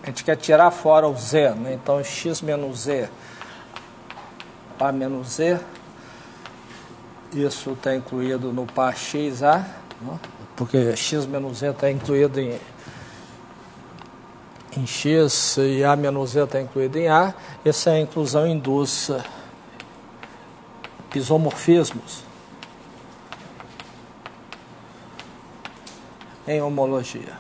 a gente quer tirar fora o z, né? Então x menos z, par menos z, isso está incluído no par xa, né? Porque x menos z está incluído em x e a menos z está incluído em a. Essa inclusão induz isomorfismos em homologia.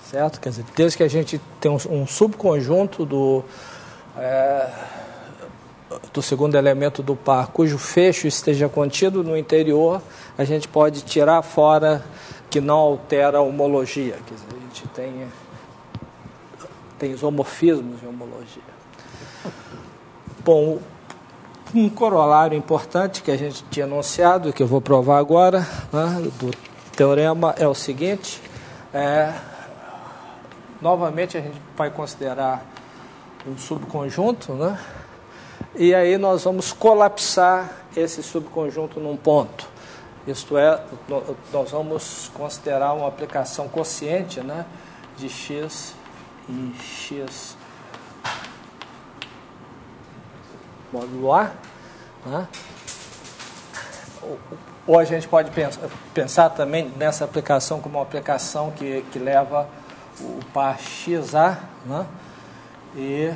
Certo? Quer dizer, desde que a gente tem um subconjunto do segundo elemento do par, cujo fecho esteja contido no interior, a gente pode tirar fora que não altera a homologia. Quer dizer, a gente tem isomorfismos em homologia. Bom, um corolário importante que a gente tinha anunciado, que eu vou provar agora, né, do teorema é o seguinte: novamente a gente vai considerar um subconjunto, né? E aí nós vamos colapsar esse subconjunto num ponto. Isto é, nós vamos considerar uma aplicação quociente, né, de x em x módulo A, né? Ou a gente pode pensar também nessa aplicação como uma aplicação que leva o par xa, né? E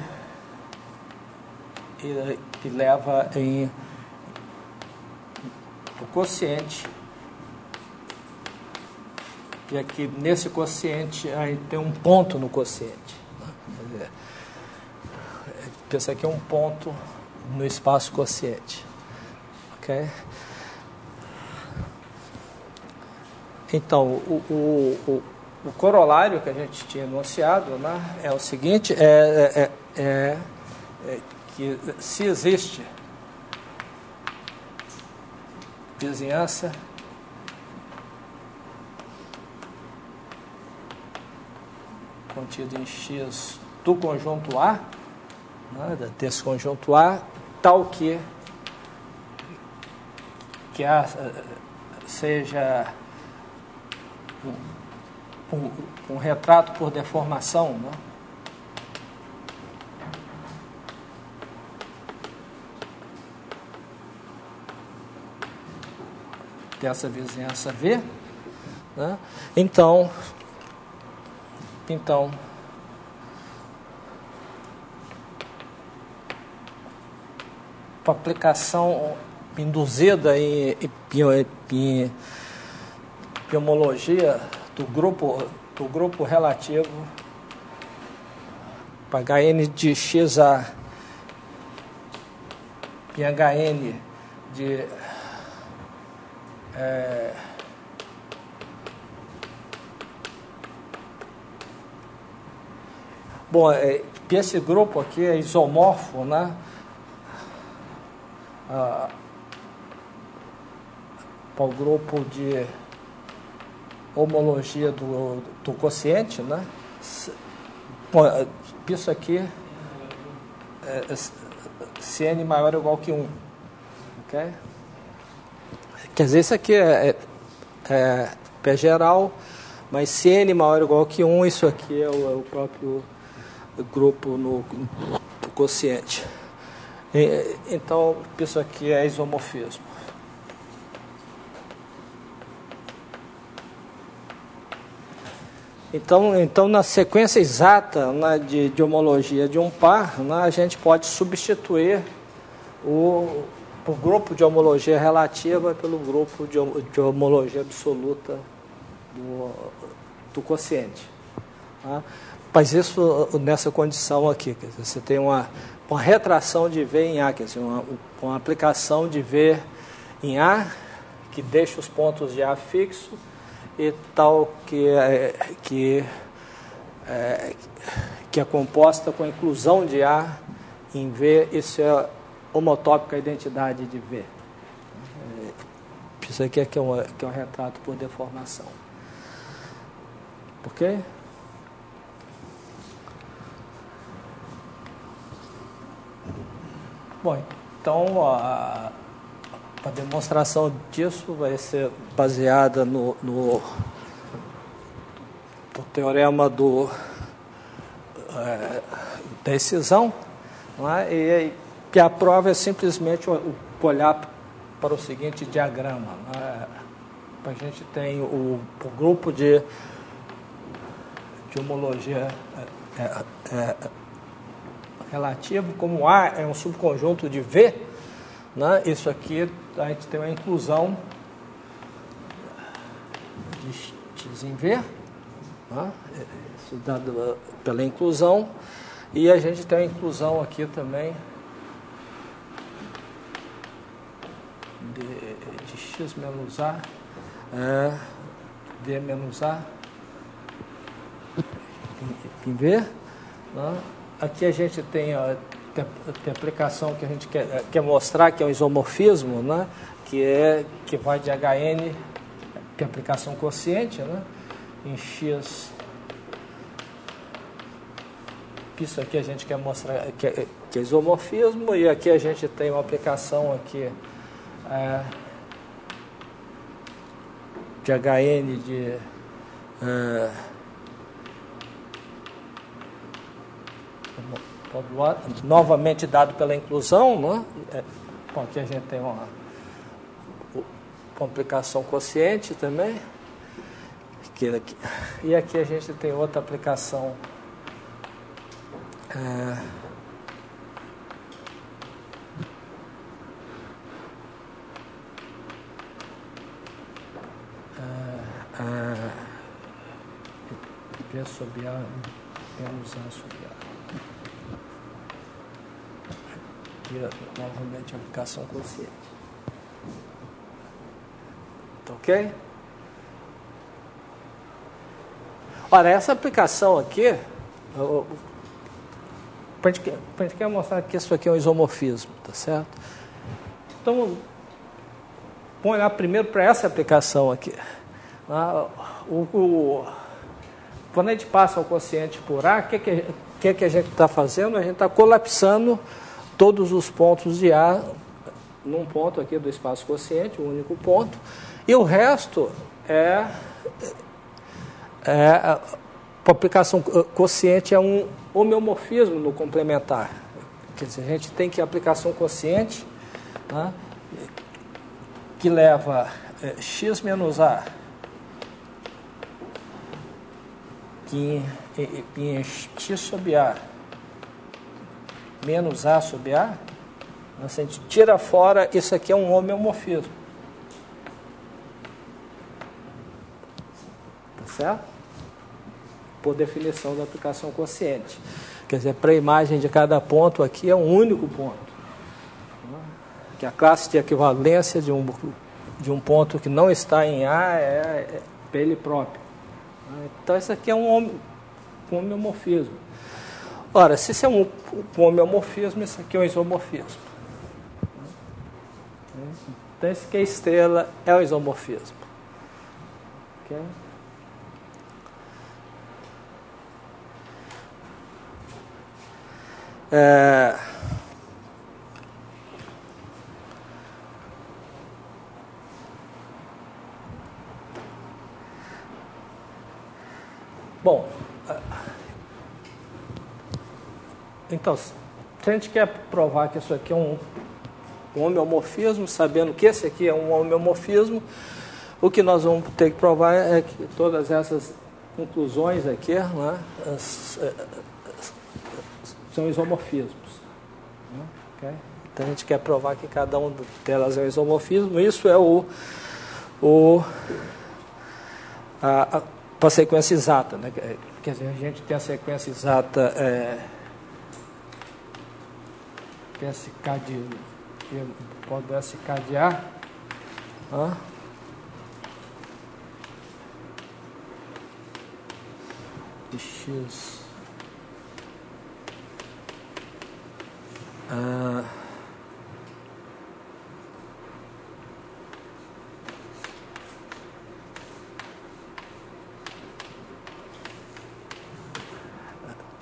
leva em o quociente, e aqui nesse quociente aí tem um ponto no quociente, né? Quer dizer, pensa aqui um ponto no espaço quociente, ok? Então o corolário que a gente tinha enunciado, né, é o seguinte: que se existe vizinhança contida em x do conjunto A, né, desse conjunto A, tal que A seja um retrato por deformação, né? Dessa vizinhança V, né? Então a aplicação induzida em homologia do grupo relativo para Hn de xa e Hn de bom, esse grupo aqui é isomorfo, né, para o grupo de homologia do quociente, né? Bom, isso aqui se n maior ou igual que 1, ok? Quer dizer, isso aqui é pé geral, mas se n maior ou igual que 1, isso aqui é o próprio grupo no quociente. Então, isso aqui é isomorfismo. Então na sequência exata, né, de homologia de um par, né, a gente pode substituir o grupo de homologia relativa pelo grupo de homologia absoluta do quociente. Tá? Mas isso nessa condição aqui, quer dizer, você tem uma retração de V em A, quer dizer, uma aplicação de V em A que deixa os pontos de A fixo e tal que é composta com a inclusão de A em V. Isso é homotópico à identidade de V. Isso aqui é um retrato por deformação. Ok? Bom, então A demonstração disso vai ser baseada no teorema da excisão, não é? E que a prova é simplesmente olhar para o seguinte diagrama. Não é? A gente tem o grupo de homologia relativo, como A é um subconjunto de V, né? Isso aqui a gente tem uma inclusão de X em V, né? Isso dado pela inclusão, e a gente tem a inclusão aqui também de X menos A, V menos A em V, né? Aqui a gente tem a aplicação que a gente quer mostrar, que é o isomorfismo, né? que vai de Hn, que é aplicação quociente, né? Em X. Isso aqui a gente quer mostrar que é isomorfismo, e aqui a gente tem uma aplicação aqui de Hn de novamente dado pela inclusão, né? Bom, aqui a gente tem uma aplicação quociente também, e aqui a gente tem outra aplicação P sobre A menos A sobre A. Novamente a aplicação quociente. Tá ok? Ora, essa aplicação aqui, a gente quer mostrar que isso aqui é um isomorfismo, tá certo? Então, vamos olhar primeiro para essa aplicação aqui. Quando a gente passa o quociente por A, o que a gente está fazendo? A gente está colapsando todos os pontos de A num ponto aqui do espaço quociente, um único ponto, e o resto a aplicação quociente é um homeomorfismo no complementar. Quer dizer, a gente tem que a aplicação quociente, né, que leva X menos A que em X sobre A menos A sobre A, se a gente tira fora, isso aqui é um homeomorfismo. Tá certo? Por definição da aplicação quociente. Quer dizer, para a imagem de cada ponto aqui é um único ponto. Que a classe de equivalência de um ponto que não está em A é ele próprio. Então, isso aqui é um homeomorfismo. Ora, se isso é um homeomorfismo, isso aqui é um isomorfismo. Então, esse aqui é a estrela, é um isomorfismo. Ok? Bom, então, se a gente quer provar que isso aqui é um homeomorfismo, sabendo que esse aqui é um homeomorfismo, o que nós vamos ter que provar é que todas essas inclusões aqui, né, são isomorfismos. Né? Okay? Então a gente quer provar que cada uma delas é um isomorfismo. Isso é para a sequência exata, né? Quer dizer, a gente tem a sequência exata SK pode SK de A, de X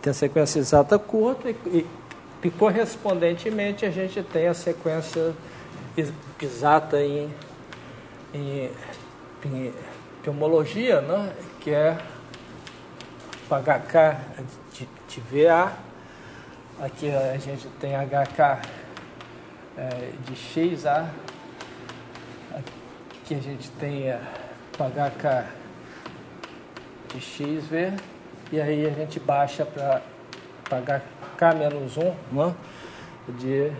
tem a sequência exata curta e correspondentemente a gente tem a sequência exata em homologia, né? Que é HK de VA. Aqui a gente tem HK de XA. Aqui a gente tem HK de XV. E aí a gente baixa para HK-1, né? de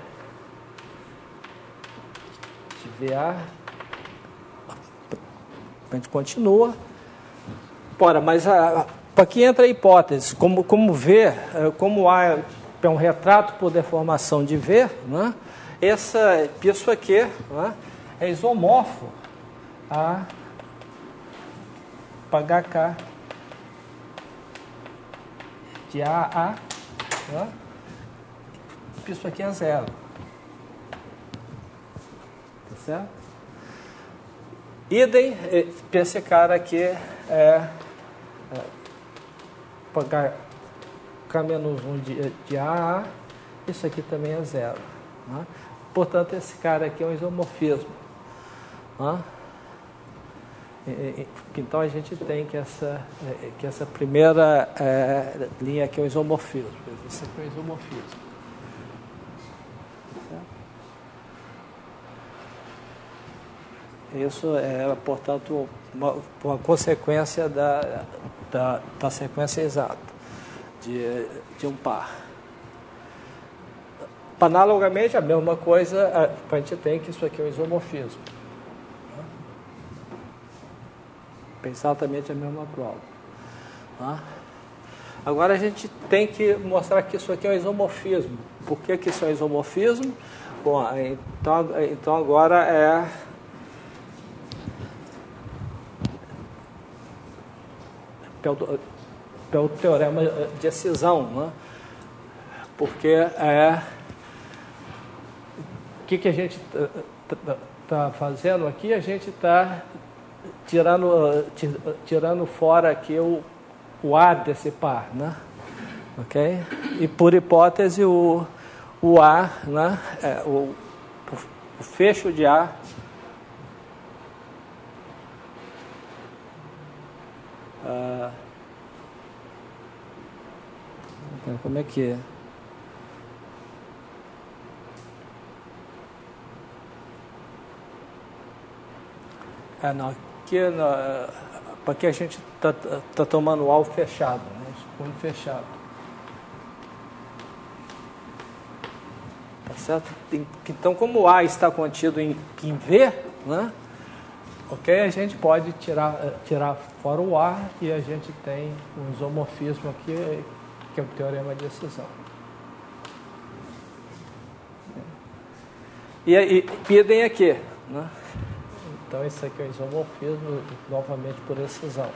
VA. A gente continua. Ora, mas aqui entra a hipótese. Como V, como A é um retrato por deformação de V, né? Isso aqui, né, é isomorfo a HK de AA, né? Isso aqui é zero. Tá certo? Idem, esse cara aqui é K-1 de AA, isso aqui também é zero. Né? Portanto, esse cara aqui é um isomorfismo. Né? Então, a gente tem que essa primeira linha aqui é um isomorfismo. Isso aqui é um isomorfismo. Isso é, portanto, uma consequência da sequência exata de um par. Analogamente, a mesma coisa, a gente tem que isso aqui é um isomorfismo. Exatamente a mesma prova. Agora a gente tem que mostrar que isso aqui é um isomorfismo. Por que isso é um isomorfismo? Bom, então agora pelo teorema de excisão, né? Porque o que a gente está fazendo aqui? A gente está tirando fora aqui o A desse par, né? Ok? E por hipótese o A, né? O fecho de A como é que é? Não, aqui a gente está tomando o alvo fechado, né? Supõe fechado. Tá certo? Então, como o A está contido em V, né? Ok, a gente pode tirar fora o A e a gente tem um isomorfismo aqui, que é o teorema de excisão. E idem aqui, né? Então, isso aqui é o isomorfismo, novamente por excisão.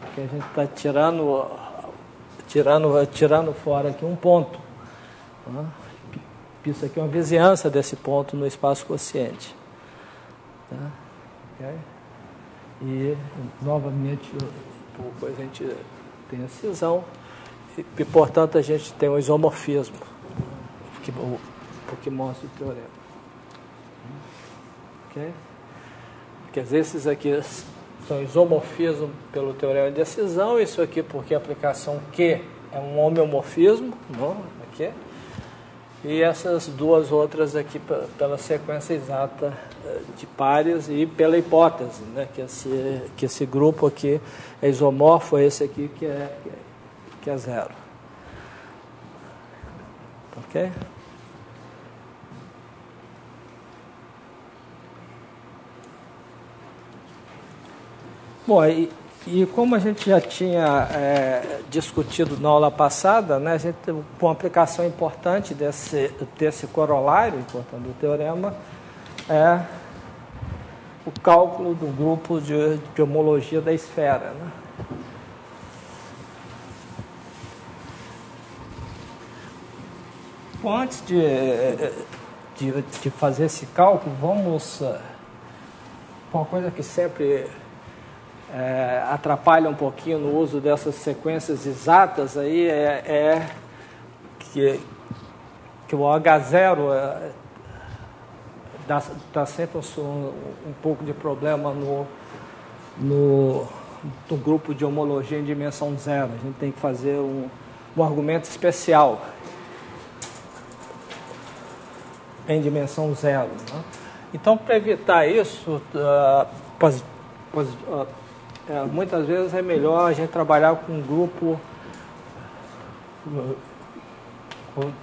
Aqui a gente está tirando fora aqui um ponto. Né? Isso aqui é uma vizinhança desse ponto no espaço quociente. Tá? Okay? E, novamente, a gente tem a cisão e, portanto, a gente tem um isomorfismo, porque mostra o teorema. Okay? Quer dizer, esses aqui são isomorfismo pelo teorema de excisão, isso aqui porque a aplicação Q é um homeomorfismo, não? Aqui. E essas duas outras aqui pela sequência exata de pares e pela hipótese, né, que esse grupo aqui é isomorfo, esse aqui que é zero. Ok? Bom, e como a gente já tinha discutido na aula passada, né, a gente tem uma aplicação importante desse corolário, portanto, do teorema, é o cálculo do grupo de homologia da esfera. Né? Bom, antes de fazer esse cálculo, vamos uma coisa que sempre atrapalha um pouquinho no uso dessas sequências exatas aí que o H0 dá sempre um pouco de problema no grupo de homologia em dimensão zero. A gente tem que fazer um argumento especial em dimensão zero, né? Então, para evitar isso, muitas vezes é melhor a gente trabalhar com um grupo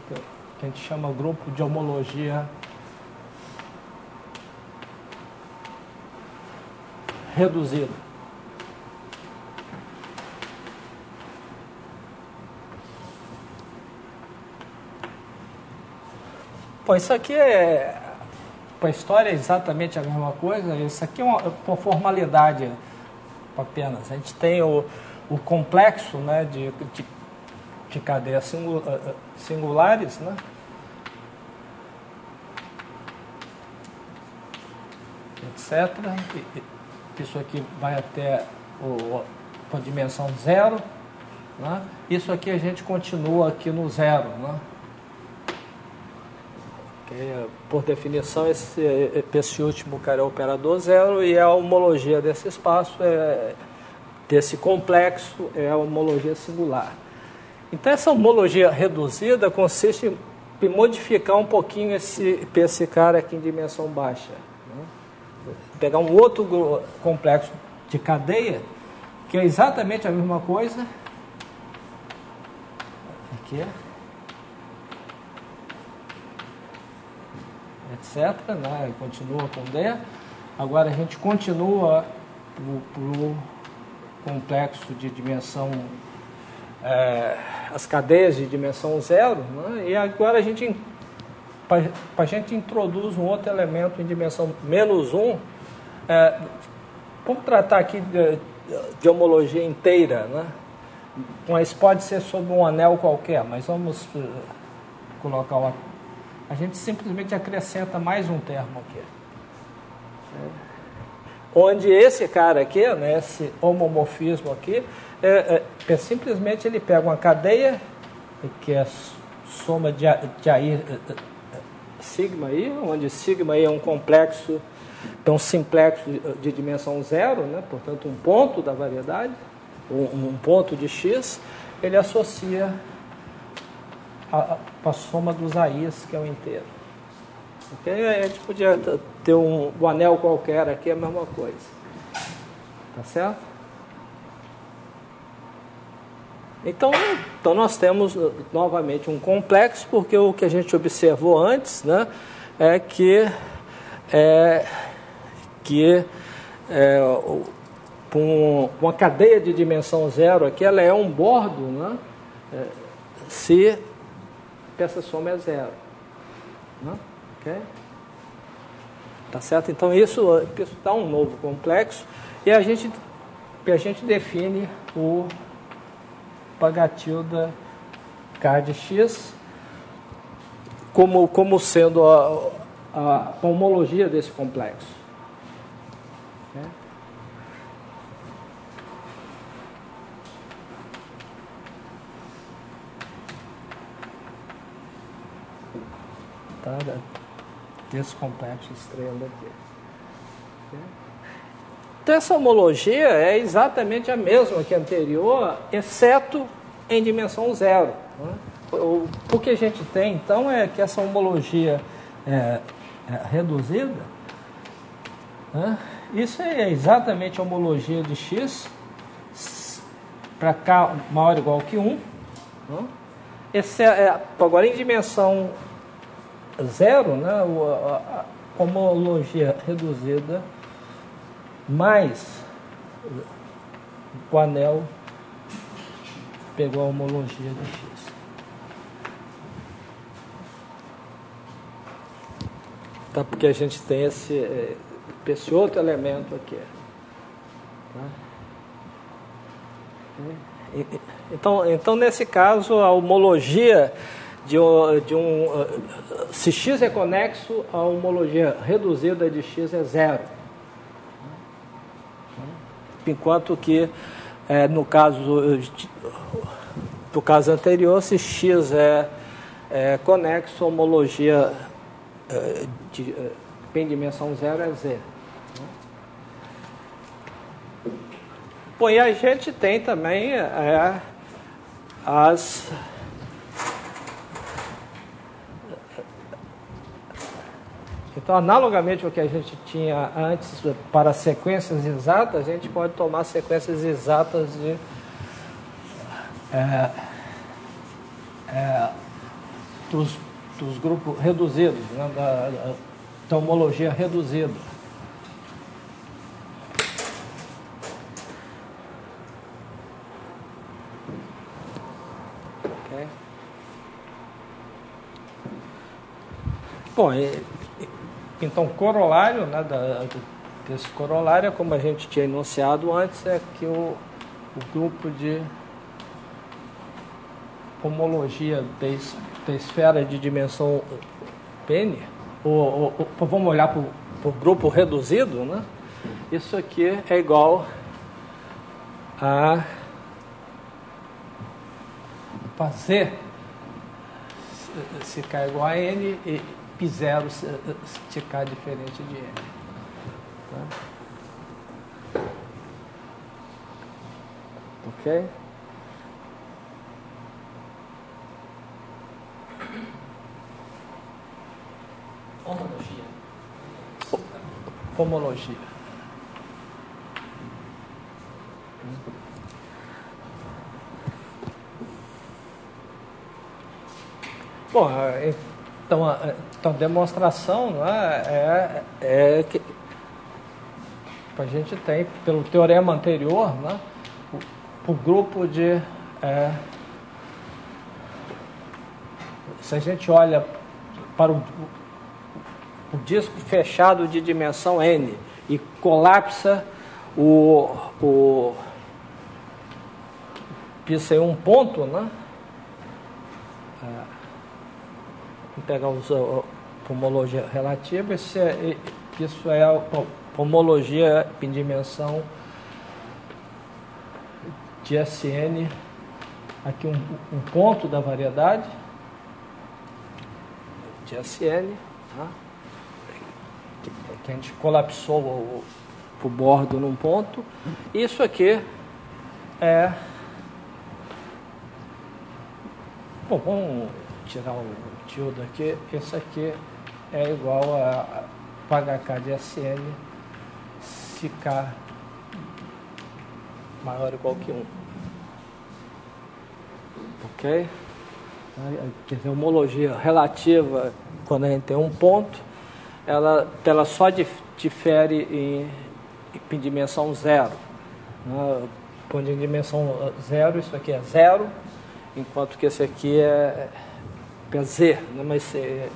que a gente chama grupo de homologia reduzida. Pô, isso aqui para a história é exatamente a mesma coisa. Isso aqui é uma formalidade apenas. A gente tem o complexo, né, de cadeias singulares, né? Etc. Isso aqui vai até a dimensão zero, né? Isso aqui a gente continua aqui no zero, né? Por definição, esse último cara é o operador zero e a homologia desse espaço, desse complexo, é a homologia singular. Então, essa homologia reduzida consiste em modificar um pouquinho esse cara aqui em dimensão baixa, né? Pegar um outro complexo de cadeia, que é exatamente a mesma coisa. Aqui, etc., né? Continua com D. Agora a gente continua para o complexo de dimensão, as cadeias de dimensão zero, né? E agora a gente introduz um outro elemento em dimensão menos 1. Vamos tratar aqui de homologia inteira, né? Mas pode ser sobre um anel qualquer, mas vamos colocar a gente simplesmente acrescenta mais um termo aqui. Onde esse cara aqui, né, esse homomorfismo aqui, simplesmente ele pega uma cadeia, que é soma de sigma i, onde sigma i é um complexo, então um simplexo de dimensão zero, né, portanto um ponto da variedade, um ponto de x, ele associa a soma dos AIs, que é o inteiro. Okay? A gente podia ter um anel qualquer aqui, é a mesma coisa. Tá certo? Então nós temos novamente um complexo, porque o que a gente observou antes, né, é que uma cadeia de dimensão zero aqui, ela é um bordo, né, se essa soma é zero, né? Okay? Tá certo? Então isso dá um novo complexo e a gente define o Pagatilda K de x como sendo a homologia desse complexo. Okay? Tá? Desse complexo estrela aqui. Então, essa homologia é exatamente a mesma que a anterior, exceto em dimensão zero, né? O que a gente tem, então, é que essa homologia reduzida, né? Isso é exatamente a homologia de x para k maior ou igual que 1. Né? Agora, em dimensão zero, né, a homologia reduzida mais o anel pegou a homologia de x. Tá? Porque a gente tem esse outro elemento aqui. Tá? Então, nesse caso, a homologia se x é conexo, a homologia reduzida de x é zero. Enquanto que, no caso anterior, se x é conexo, homologia em dimensão zero é Z. Bom, e a gente tem também Então, analogamente ao que a gente tinha antes para sequências exatas, a gente pode tomar sequências exatas dos grupos reduzidos, né, da homologia reduzida. Okay. Bom, então, corolário, né, desse corolário, como a gente tinha enunciado antes, é que o grupo de homologia da esfera de dimensão N, vamos olhar para o grupo reduzido, né? Isso aqui é igual a Z, se K é igual a N, e P0 se K diferente de N. Tá? Ok? Homologia. Bom, então a demonstração, né, é que a gente tem, pelo teorema anterior, né, o grupo de... se a gente olha para o disco fechado de dimensão N e colapsa isso é um ponto, né? Vamos pegar a homologia relativa, isso é a homologia em dimensão de Sn, aqui um ponto da variedade de Sn, tá? Que a gente colapsou o bordo num ponto. Isso aqui bom, vamos tirar o tilde aqui. Esse aqui é igual a HK de Sn se K maior ou igual que 1. Ok? Quer dizer, a homologia relativa, quando a gente tem um ponto, ela só difere em dimensão zero. Quando em dimensão zero, isso aqui é zero, enquanto que esse aqui é Z. Né? Mas de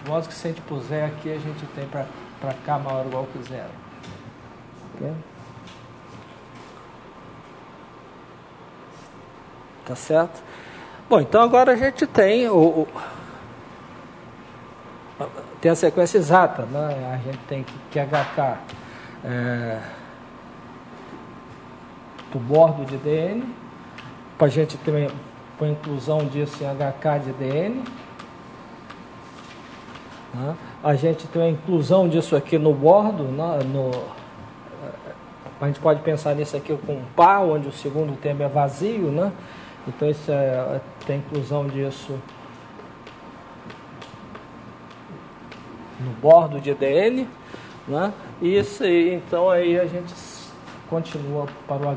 modo que se a gente puser aqui, a gente tem para K maior ou igual que zero. Okay? Tá certo? Bom, então agora a gente tem tem a sequência exata, né? A gente tem que HK do bordo de DN, para a gente ter a inclusão disso em HK de DN. Né? A gente tem a inclusão disso aqui no bordo, né? A gente pode pensar nisso aqui com um par, onde o segundo termo é vazio, né? Então isso tem inclusão disso no bordo de DN, né? Isso, então aí a gente continua para o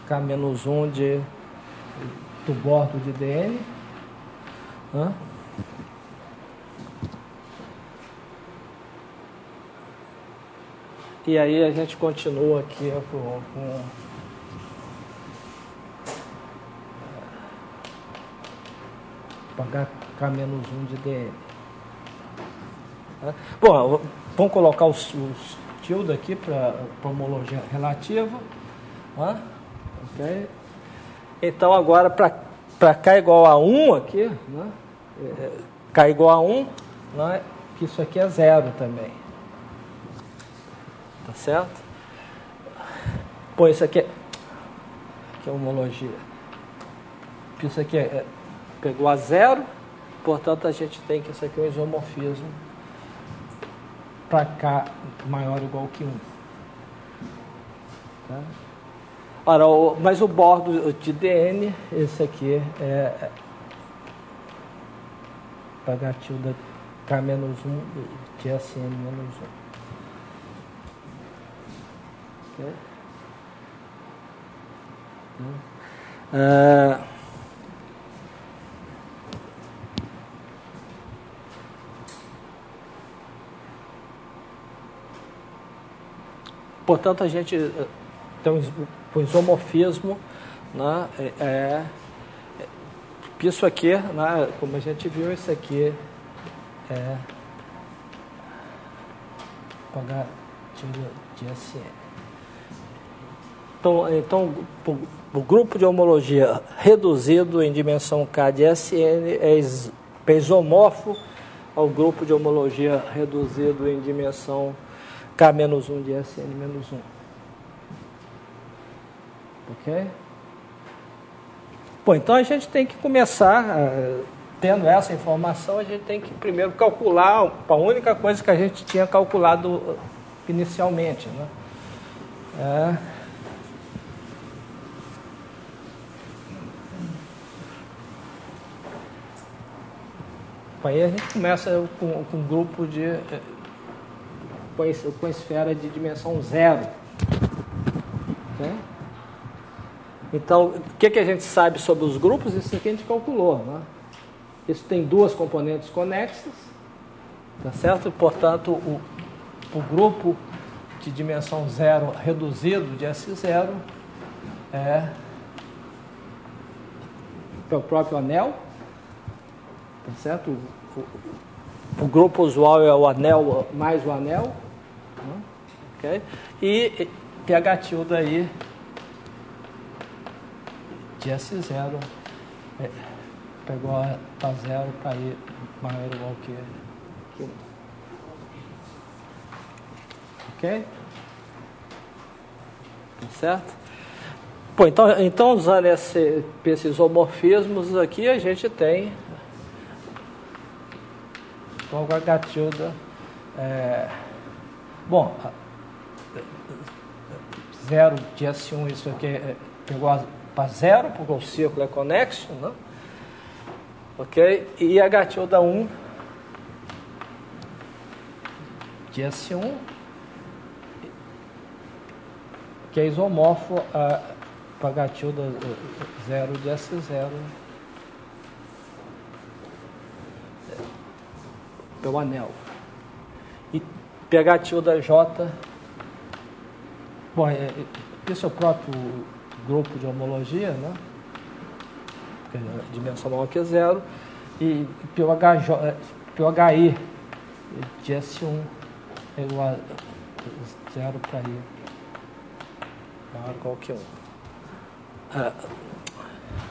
HK-1 do bordo de DN, né? E aí a gente continua aqui com HK-1 de DN. Bom, vamos colocar os tilde aqui para homologia relativa. Okay. Então agora para K igual a 1 aqui, né? K igual a 1, né? Que isso aqui é zero também. Tá certo? Pô, isso aqui é homologia. Isso aqui pegou a 0, portanto a gente tem que isso aqui é um isomorfismo para K maior ou igual que 1. Tá? Ora, mas o bordo de Dn, esse aqui é H tilde K menos 1 de Sn menos 1. Okay? Portanto, a gente tem um isomorfismo, né, isso aqui, né, como a gente viu, isso aqui é H de Sn. Então o grupo de homologia reduzido em dimensão K de Sn é isomorfo ao grupo de homologia reduzido em dimensão K menos 1 de Sn menos 1. Ok? Bom, então a gente tem que começar, tendo essa informação, a gente tem que primeiro calcular a única coisa que a gente tinha calculado inicialmente, né? Aí a gente começa com um grupo com esfera de dimensão 0. Okay? Então, o que a gente sabe sobre os grupos? Isso aqui a gente calculou. Né? Isso tem duas componentes conexas, tá certo? Portanto, o grupo de dimensão 0 reduzido de S0 é o próprio anel, tá certo? O grupo usual é o anel mais o anel, né? Okay? E pH tilde aí de S0 pegou para 0 para ir maior ou igual que 1. Ok? Tá certo? Bom, então usando esses isomorfismos aqui, a gente tem o H tilde bom, 0 de S1, isso aqui pegou para 0, porque o círculo é conexo, né? Ok? E H tilde 1 de S1, que é isomorfo para H tilde 0 de S0 pelo anel. E pH tilde J, bom, isso é o próprio grupo de homologia, né? Porque a dimensão maior que 0, e pelo HI de S1 é igual a 0 para I maior ou igual que 1.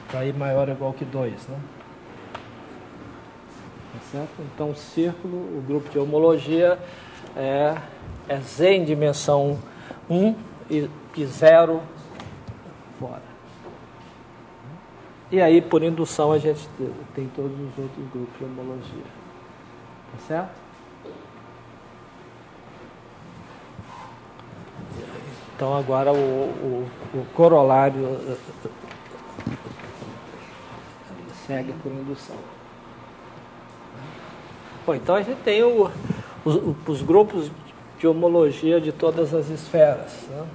Para I maior ou igual que 2, né? Tá certo? Então, o círculo, o grupo de homologia é Z em dimensão 1 e 0 fora. E aí, por indução, a gente tem todos os outros grupos de homologia. Tá certo? Então, agora o corolário segue por indução. Bom, então a gente tem os grupos de homologia de todas as esferas, né?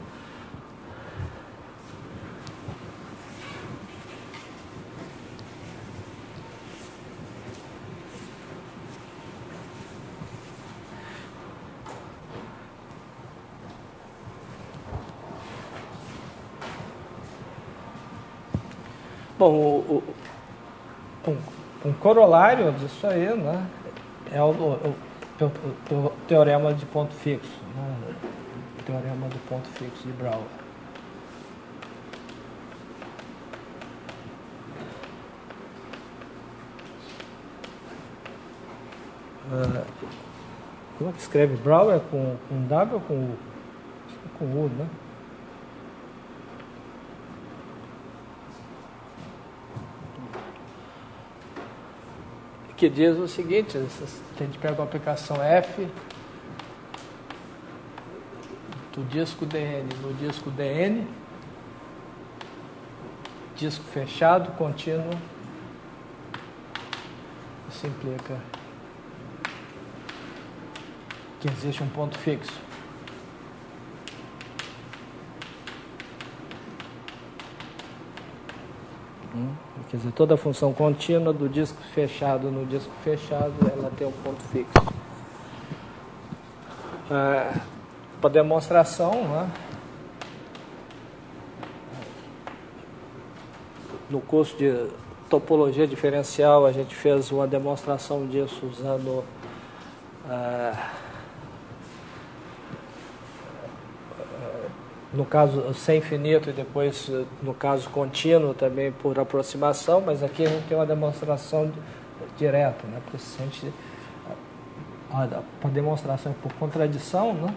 Bom, um corolário disso aí, né, é o teorema de ponto fixo, né, o teorema do ponto fixo de Brouwer. Como é que escreve Brouwer? Com W ou com U? Com U, né? que diz o seguinte: a gente pega uma aplicação F do disco DN no disco DN, disco fechado, contínuo, isso implica que existe um ponto fixo. Quer dizer, toda função contínua do disco fechado no disco fechado, ela tem um ponto fixo. Para demonstração, né? No curso de topologia diferencial, a gente fez uma demonstração disso usando no caso sem finito e depois no caso contínuo também por aproximação, mas aqui a gente tem uma demonstração direta, né? Para demonstração por contradição, né?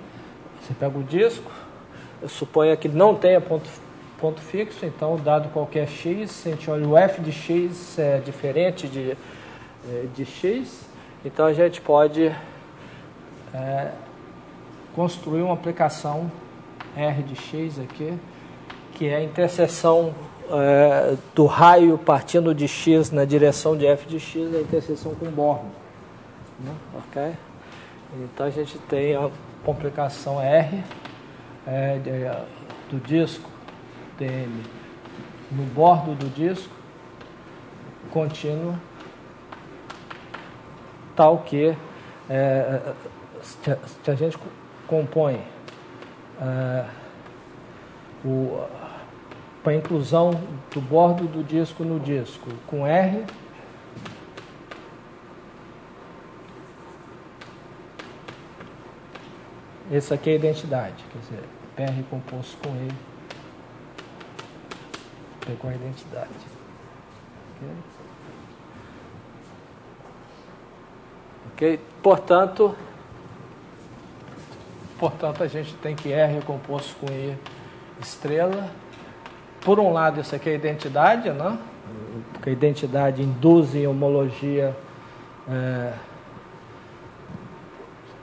Você pega o disco, suponha que não tenha ponto fixo, então dado qualquer x, a gente olha o f de x é diferente de x, então a gente pode construir uma aplicação R de x aqui, que é a interseção do raio partindo de x na direção de f de x, a interseção com Born. Né? Ok? Então a gente tem a complicação R do disco dm no bordo do disco contínuo, tal que se a gente compõe para a inclusão do bordo do disco no disco com R, essa aqui é a identidade, quer dizer, PR composto com E pegou a identidade. Ok? Portanto, a gente tem que R é composto com I estrela. Por um lado, isso aqui é a identidade, né? Porque a identidade induz em homologia.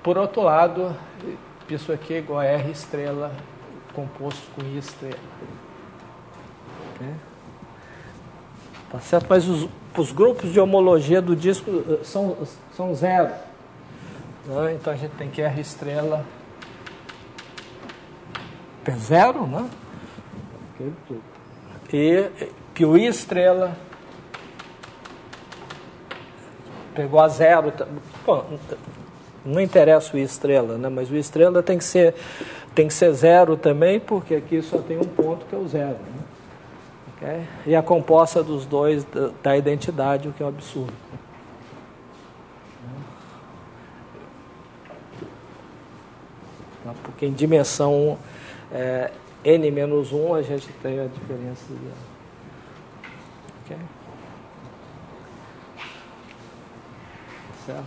Por outro lado, isso aqui é igual a R estrela composto com I estrela. Okay? Tá certo? Mas os grupos de homologia do disco são zero. Né? Então a gente tem que R estrela zero, né? E que o I estrela pegou a zero. Bom, não interessa o I estrela, né? Mas o I estrela tem que ser zero também, porque aqui só tem um ponto que é o zero. Né? Okay? E a composta dos dois da identidade, o que é um absurdo. Porque em dimensão n-1 a gente tem a diferença de... Okay? Certo?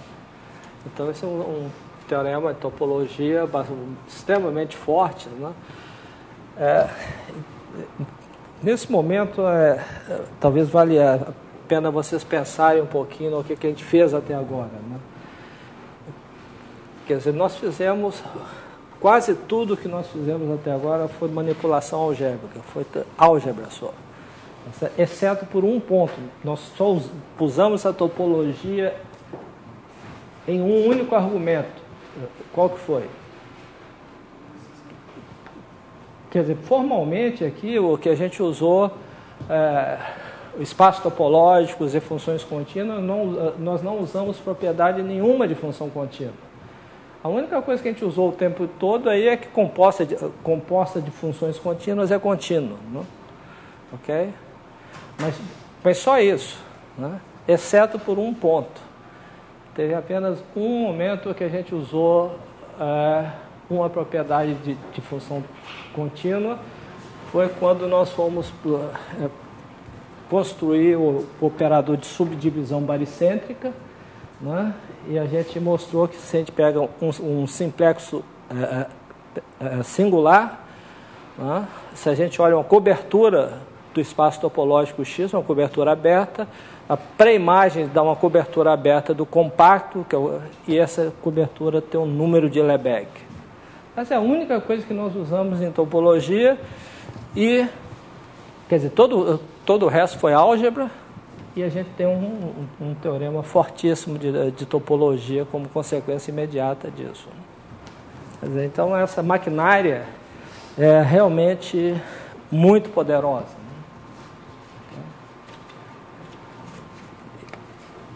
Então esse é um teorema de topologia extremamente forte, né? Nesse momento, talvez valha a pena vocês pensarem um pouquinho no que a gente fez até agora, né? Quer dizer, nós fizemos... Quase tudo que nós fizemos até agora foi manipulação algébrica, foi álgebra só. Exceto por um ponto. Nós só usamos a topologia em um único argumento. Qual que foi? Quer dizer, formalmente aqui o que a gente usou, o espaço topológico e funções contínuas, nós não usamos propriedade nenhuma de função contínua. A única coisa que a gente usou o tempo todo aí é que composta de funções contínuas é contínua. Né? Ok? Mas só isso, né? Exceto por um ponto. Teve apenas um momento que a gente usou uma propriedade de função contínua, foi quando nós fomos construir o operador de subdivisão baricêntrica, né? E a gente mostrou que se a gente pega um simplexo singular, né? Se a gente olha uma cobertura do espaço topológico X, uma cobertura aberta, A pré-imagem dá uma cobertura aberta do compacto, e essa cobertura tem um número de Lebesgue. Essa é a única coisa que nós usamos em topologia, e, quer dizer, todo o resto foi álgebra, e a gente tem um teorema fortíssimo de topologia como consequência imediata disso. Quer dizer, então, essa maquinária é realmente muito poderosa.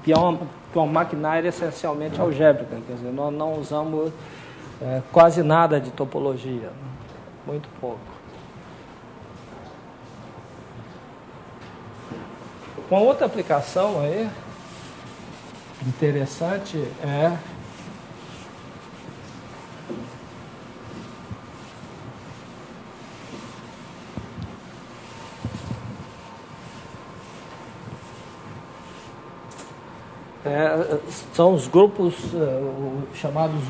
E é uma maquinária essencialmente algébrica, quer dizer, nós não usamos quase nada de topologia, muito pouco. Uma outra aplicação aí, interessante, são os grupos chamados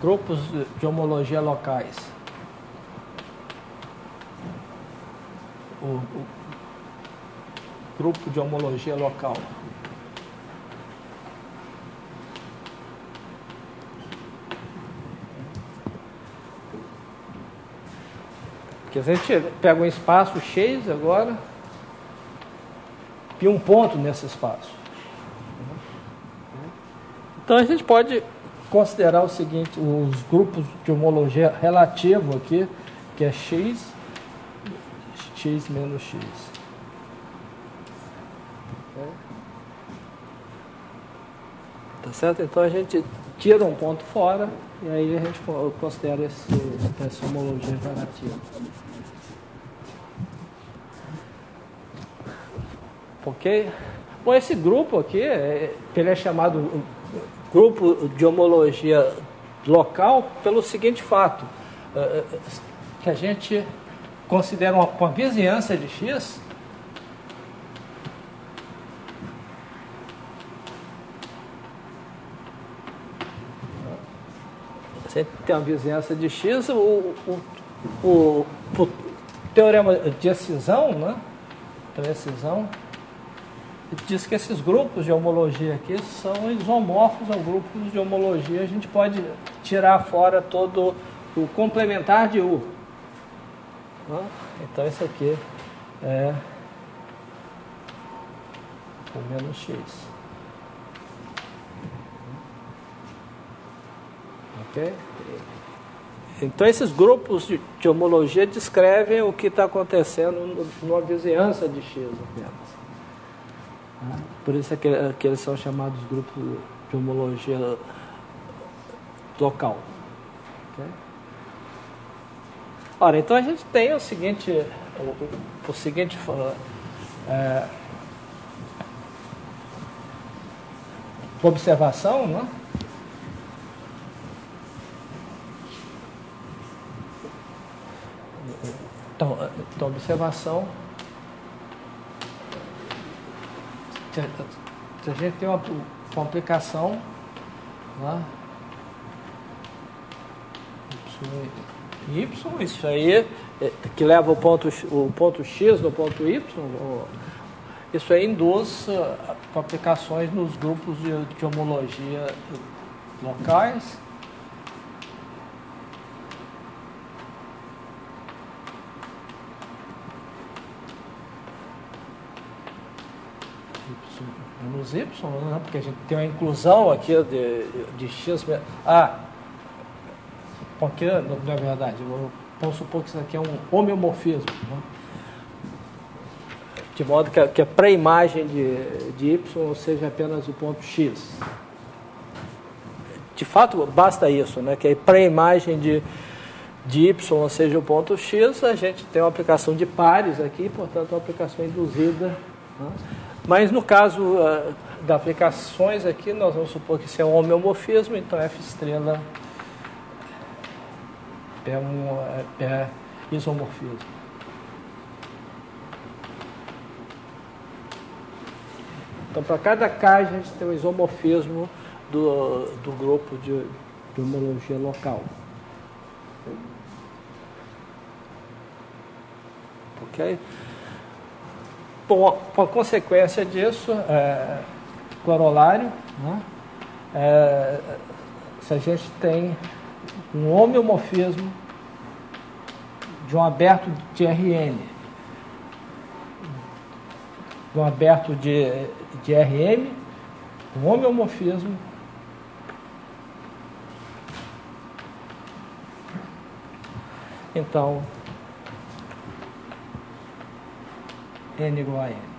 grupos de homologia locais. O grupo de homologia local. Que a gente pega um espaço X agora e um ponto nesse espaço. Então a gente pode considerar o seguinte, os grupos de homologia relativo aqui, que é x menos x. Tá certo? Então a gente tira um ponto fora e aí a gente considera essa homologia relativa. Ok? Bom, esse grupo aqui, ele é chamado grupo de homologia local pelo seguinte fato, que a gente considera uma vizinhança de X você tem uma vizinhança de X, o teorema de excisão, né? Então, excisão diz que esses grupos de homologia aqui são isomorfos a grupos de homologia. A gente pode tirar fora todo o complementar de U. Então, isso aqui é o menos X. Ok? Então, esses grupos de homologia descrevem o que está acontecendo numa vizinhança de X apenas. Por isso é que eles são chamados grupos de homologia local. Okay? Ora, então a gente tem o seguinte observação, né? Então, observação. Se a gente tem uma aplicação, né? Y, isso aí, que leva o ponto X no ponto Y, isso aí induz aplicações nos grupos de homologia locais. Menos Y, né? Porque a gente tem uma inclusão aqui de X. Porque, na verdade, vamos supor que isso aqui é um homeomorfismo, né? De modo que a pré-imagem de Y seja apenas o ponto X. De fato, basta isso, né? Que a pré-imagem de Y seja o ponto X, a gente tem uma aplicação de pares aqui, portanto, uma aplicação induzida, né? Mas no caso das aplicações aqui, nós vamos supor que isso é um homeomorfismo, então F estrela é isomorfismo. Então, para cada K, a gente tem um isomorfismo do grupo de homologia local. Ok? por consequência disso, corolário, né? Se a gente tem um homeomorfismo de um aberto de Rn, de um aberto de Rm, um homeomorfismo então N igual a N.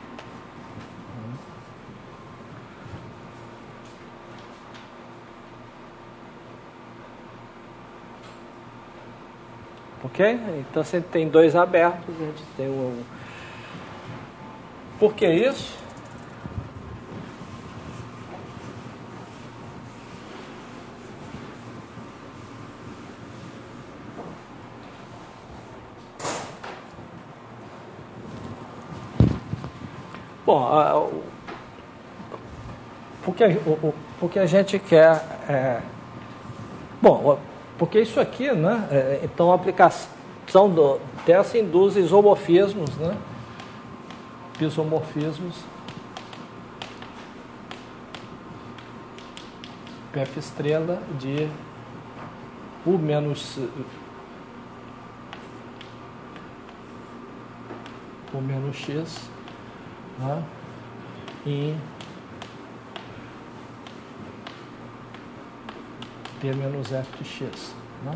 Ok? Então, se tem dois abertos, a gente tem um. Por que isso? Bom, porque a gente quer... bom, porque isso aqui, né? Então, a aplicação dessa induz isomorfismos, né? Isomorfismos PF estrela de U menos X, né? Em P menos F de X, né?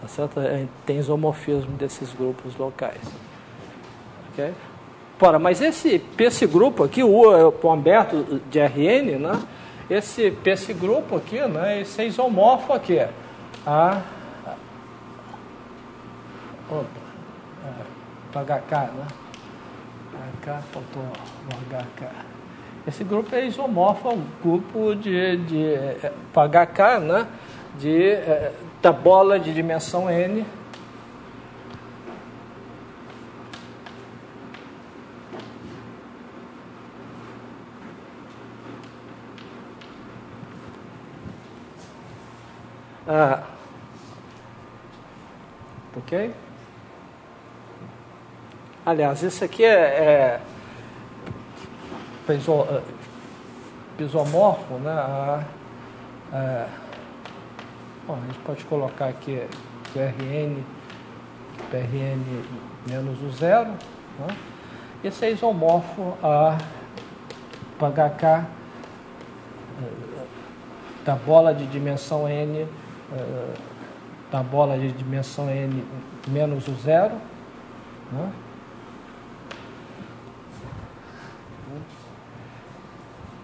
Tá certo? Tem isomorfismo desses grupos locais. Ok? Ora, mas esse grupo aqui, o aberto de Rn, né? Esse grupo aqui, né? Esse é isomorfo aqui. HK, né? HK, faltou o HK. Esse grupo é isomorfo ao grupo de HK, né? Da bola de dimensão N. Ok? Aliás, isso aqui é isomorfo, né? Bom, a gente pode colocar aqui Rn menos o zero, né? Esse é isomorfo a HK da bola de dimensão N, da bola de dimensão N menos o zero, né?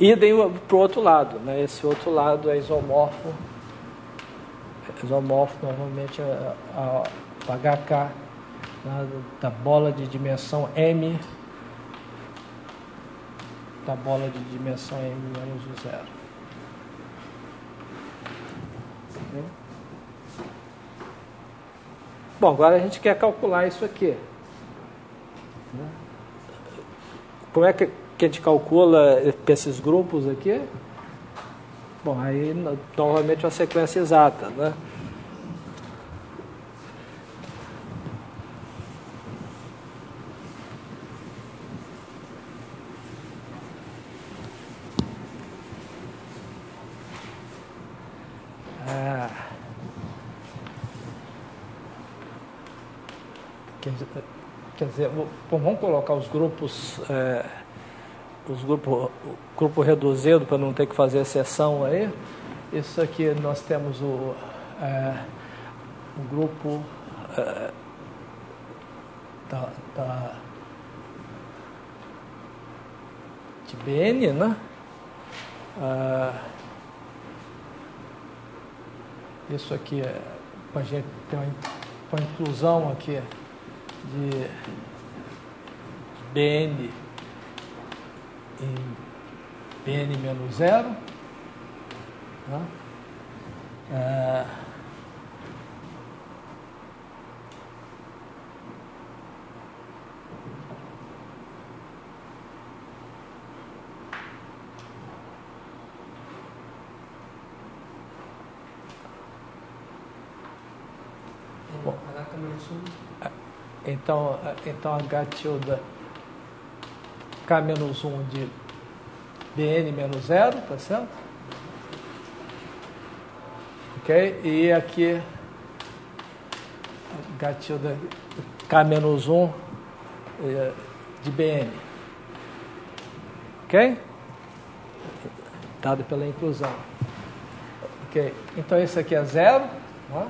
Idem para o outro lado, né? Esse outro lado é isomorfo novamente a HK, né? Da bola de dimensão M, da bola de dimensão M menos o zero. Bom, agora a gente quer calcular isso aqui. Como é que a gente calcula esses grupos aqui? Bom, aí novamente uma sequência exata, né? Quer dizer, vamos colocar os grupos, grupo reduzido para não ter que fazer exceção aí. Isso aqui nós temos o grupo de Bn, né? Isso aqui a gente tem uma inclusão aqui de Bn em Bn menos zero, né? Bom, então H tilde K-1 de Bn menos 0, tá certo? Ok? E aqui gatilho da K-1 de Bn. Ok? Dado pela inclusão. Ok? Então isso aqui é 0. Ó.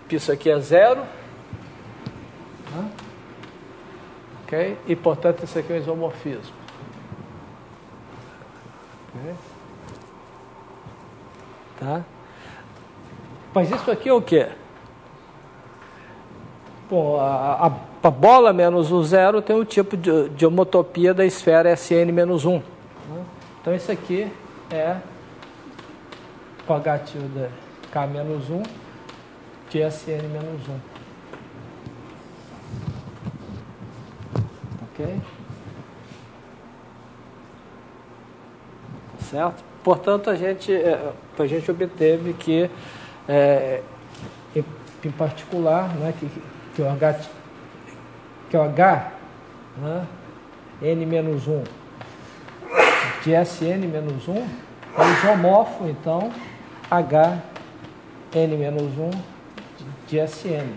Isso aqui é 0. Ok? E portanto isso aqui é um isomorfismo. Okay. Tá? Mas isso aqui é o quê? Bom, a bola menos o 0 tem o tipo de homotopia da esfera Sn-1. Então isso aqui é com H tilde K-1 de Sn-1. Ok? Certo? Portanto, a gente obteve que, em particular, né, que o H, né, N-1 de Sn-1 é isomorfo, então, H N-1 de Sn.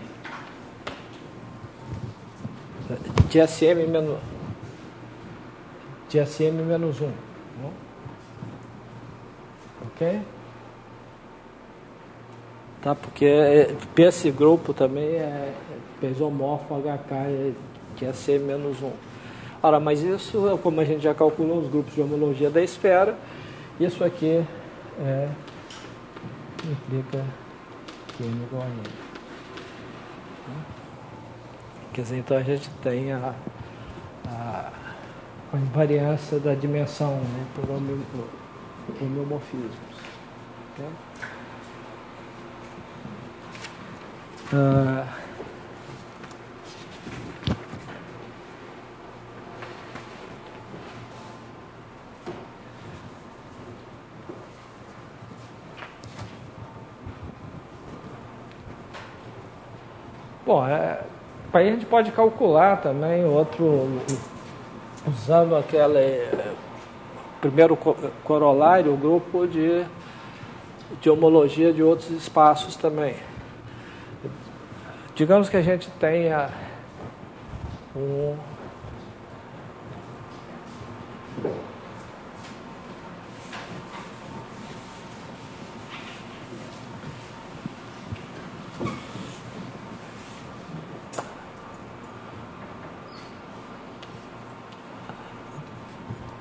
De Sm-1. Ok? Tá, porque esse grupo também é isomorfo HK de Sm-1. Ora, mas isso, como a gente já calculou os grupos de homologia da esfera, isso aqui implica que N igual a N. Quer dizer, então a gente tem a invariância da dimensão, né, por homeomorfismos. Okay? Bom, aí a gente pode calcular também usando aquele primeiro corolário, o grupo de homologia de outros espaços também. Digamos que a gente tenha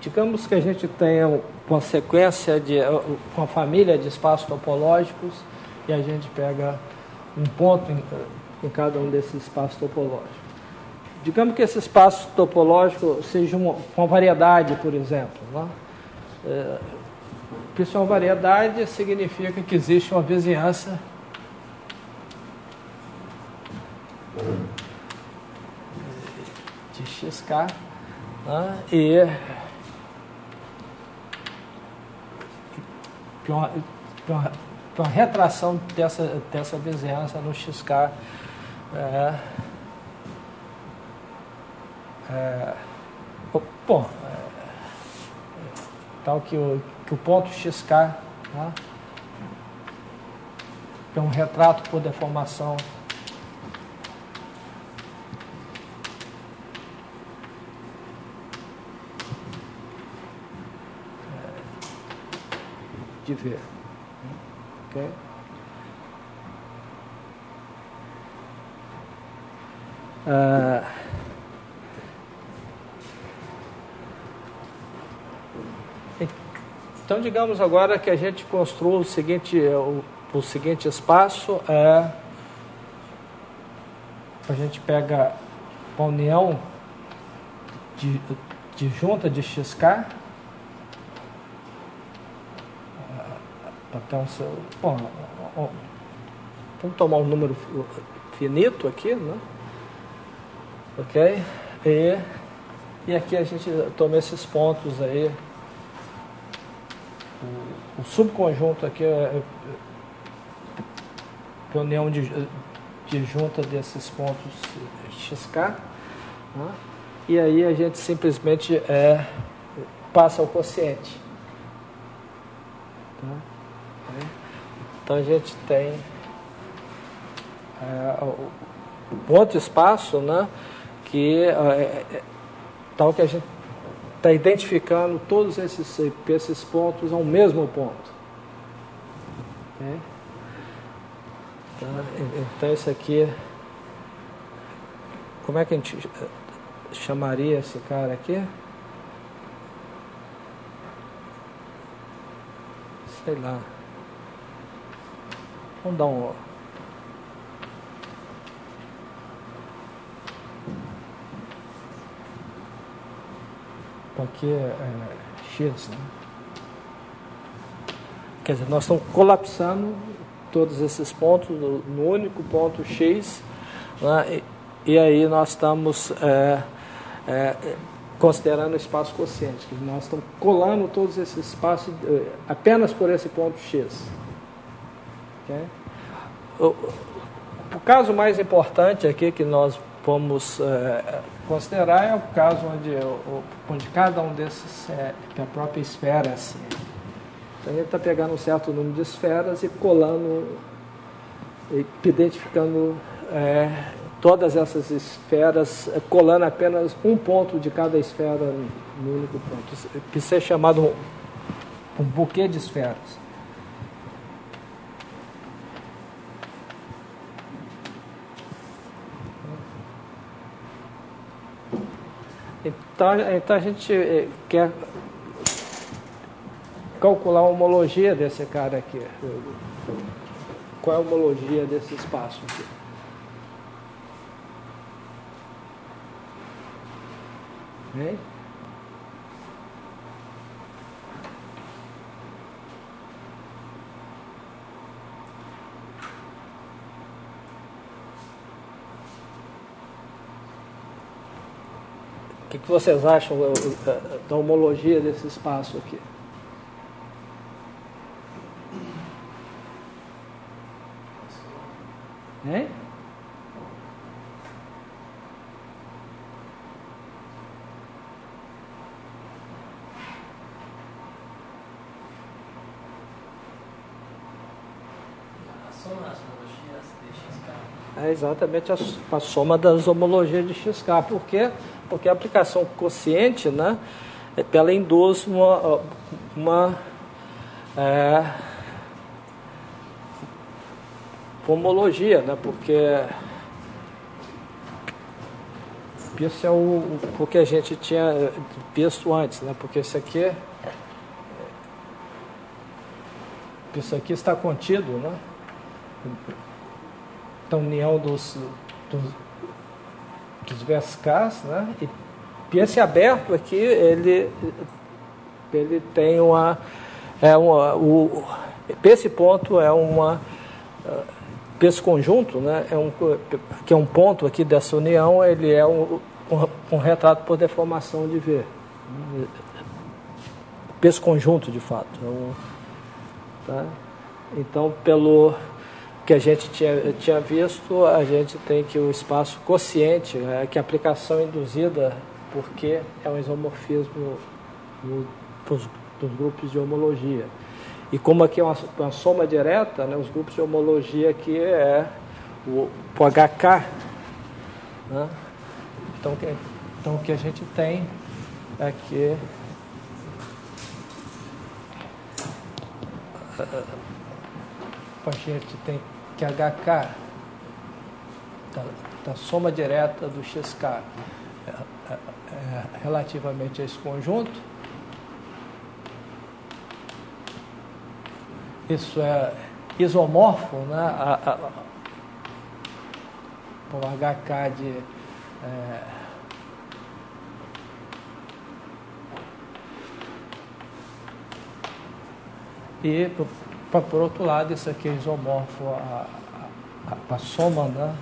digamos que a gente tenha uma sequência uma família de espaços topológicos e a gente pega um ponto em cada um desses espaços topológicos. Digamos que esse espaço topológico seja uma variedade, por exemplo. Né? Isso é uma variedade, significa que existe uma vizinhança de xk, né? E uma retração dessa vizinhança no xk tal que o ponto xk, né, é um retrato por deformação de V. Ok? Então, digamos agora que a gente construa o seguinte espaço, a gente pega a união de junta de xk, vamos tomar um número finito aqui, né? Ok? E aqui a gente toma esses pontos aí. O subconjunto aqui é a união de junta desses pontos xk, né? e aí a gente simplesmente passa o quociente. Tá? Então a gente tem o ponto espaço, né, que tal que a gente está identificando todos esses pontos ao mesmo ponto. Okay? Então isso aqui, como é que a gente chamaria esse cara aqui? Sei lá. Vamos dar um... Aqui X, né? Quer dizer, nós estamos colapsando todos esses pontos no único ponto X, né? E aí nós estamos considerando o espaço quociente, que nós estamos colando todos esses espaços apenas por esse ponto X. Okay? O caso mais importante aqui que nós vamos considerar é o caso onde cada um desses que a própria esfera é assim. Então a gente está pegando um certo número de esferas e colando, identificando todas essas esferas, colando apenas um ponto de cada esfera no único ponto, que isso é chamado um buquê de esferas. Então a gente quer calcular a homologia desse cara aqui. Qual é a homologia desse espaço aqui? Hein? O que vocês acham da homologia desse espaço aqui? Hein? É exatamente a soma das homologias de XK. Por quê? Porque a aplicação quociente, né, ela induz uma homologia, né, porque isso é o que a gente tinha visto antes, né, porque isso aqui está contido, né, da união dos VSKs, né? E esse aberto aqui, ele tem esse ponto esse conjunto, né? Que é um ponto aqui dessa união, ele é um retrato por deformação de V. Esse conjunto, de fato. Tá? Então, pelo que a gente tinha visto, a gente tem que o espaço quociente, que a aplicação induzida, porque é um isomorfismo dos grupos de homologia. E como aqui é uma soma direta, né, os grupos de homologia aqui é o HK. Né? Então o que a gente tem aqui a gente tem que HK da soma direta do XK relativamente a esse conjunto. Isso é isomorfo, né, o HK de e por outro lado, isso aqui é isomorfo a soma, né?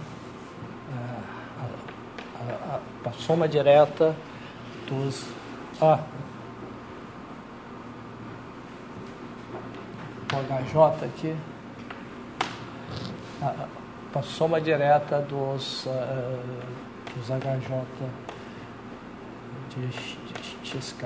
A soma direta dos o HJ aqui, a soma direta dos HJ de xk.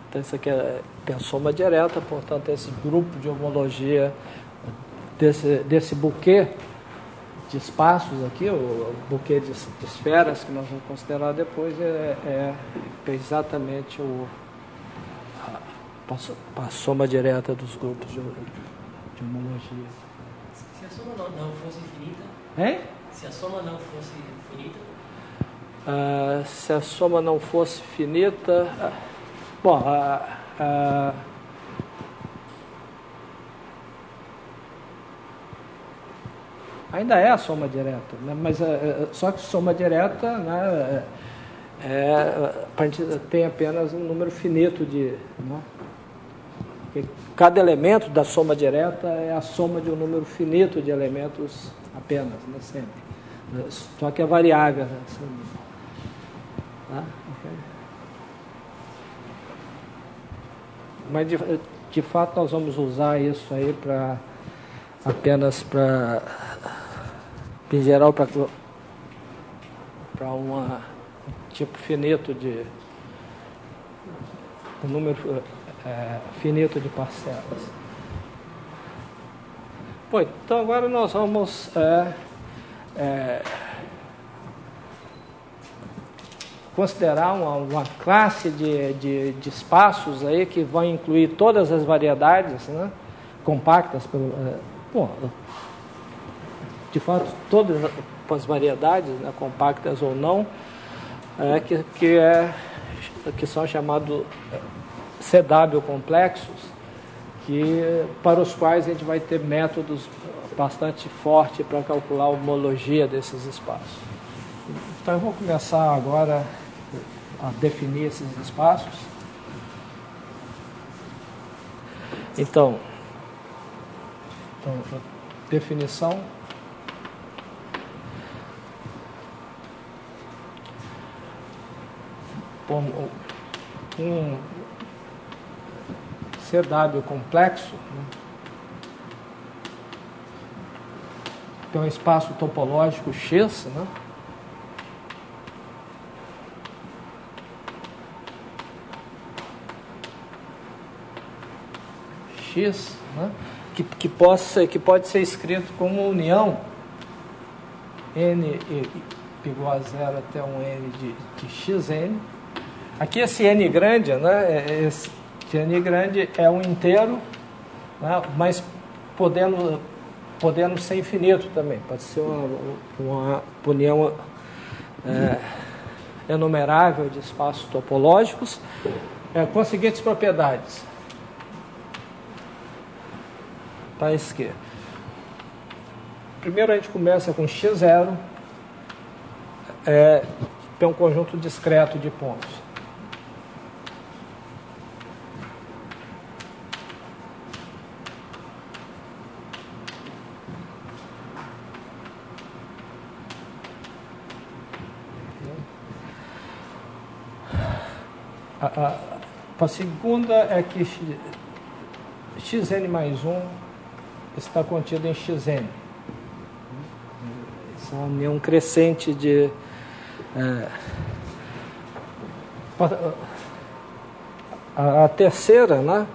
Então, isso aqui tem a soma direta, portanto, esse grupo de homologia desse buquê de espaços aqui, o buquê de esferas que nós vamos considerar depois, é exatamente a soma direta dos grupos de homologia. Se a soma não fosse infinita? Hein? Se a soma não fosse finita? Se a soma não fosse finita... Bom, ainda é a soma direta, né? Mas só que soma direta, né, a gente tem apenas um número finito de... Né? Cada elemento da soma direta é a soma de um número finito de elementos apenas, né, sempre. Só que é variável. Né? Tá? Okay. Mas, de fato, nós vamos usar isso aí apenas para, em geral, para um tipo finito de... um número finito de parcelas. Bom, então agora nós vamos considerar uma classe de espaços aí que vai incluir todas as variedades, né, compactas, de fato todas as variedades, né, compactas ou não, que são chamados CW complexos, para os quais a gente vai ter métodos bastante fortes para calcular a homologia desses espaços. Então eu vou começar agora a definir esses espaços. Então definição. Um CW complexo, né, tem um espaço topológico X, né, X, né, que pode ser escrito como união n igual a zero até um n de xn. Aqui esse n grande, né, esse n grande é um inteiro, né, mas podendo ser infinito também. Pode ser uma união enumerável de espaços topológicos com as seguintes propriedades. Tá, esquerda. Primeiro a gente começa com x0, tem um conjunto discreto de pontos. A segunda é que xn mais 1 está contido em xn. Isso é uma união crescente de... A terceira, né?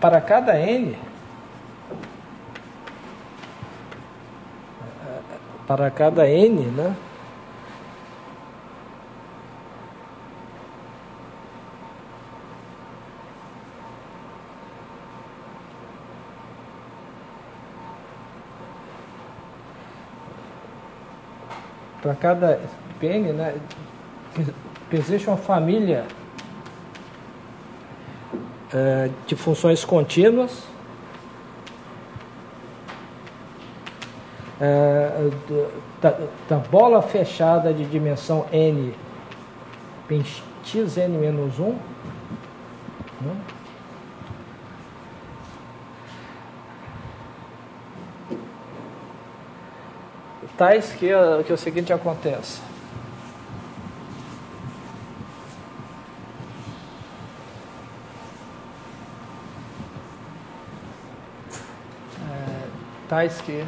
Para cada n, né? Para cada n, né, existe uma família de funções contínuas da bola fechada de dimensão n em xn-1, né? Tais que o seguinte acontece. tais que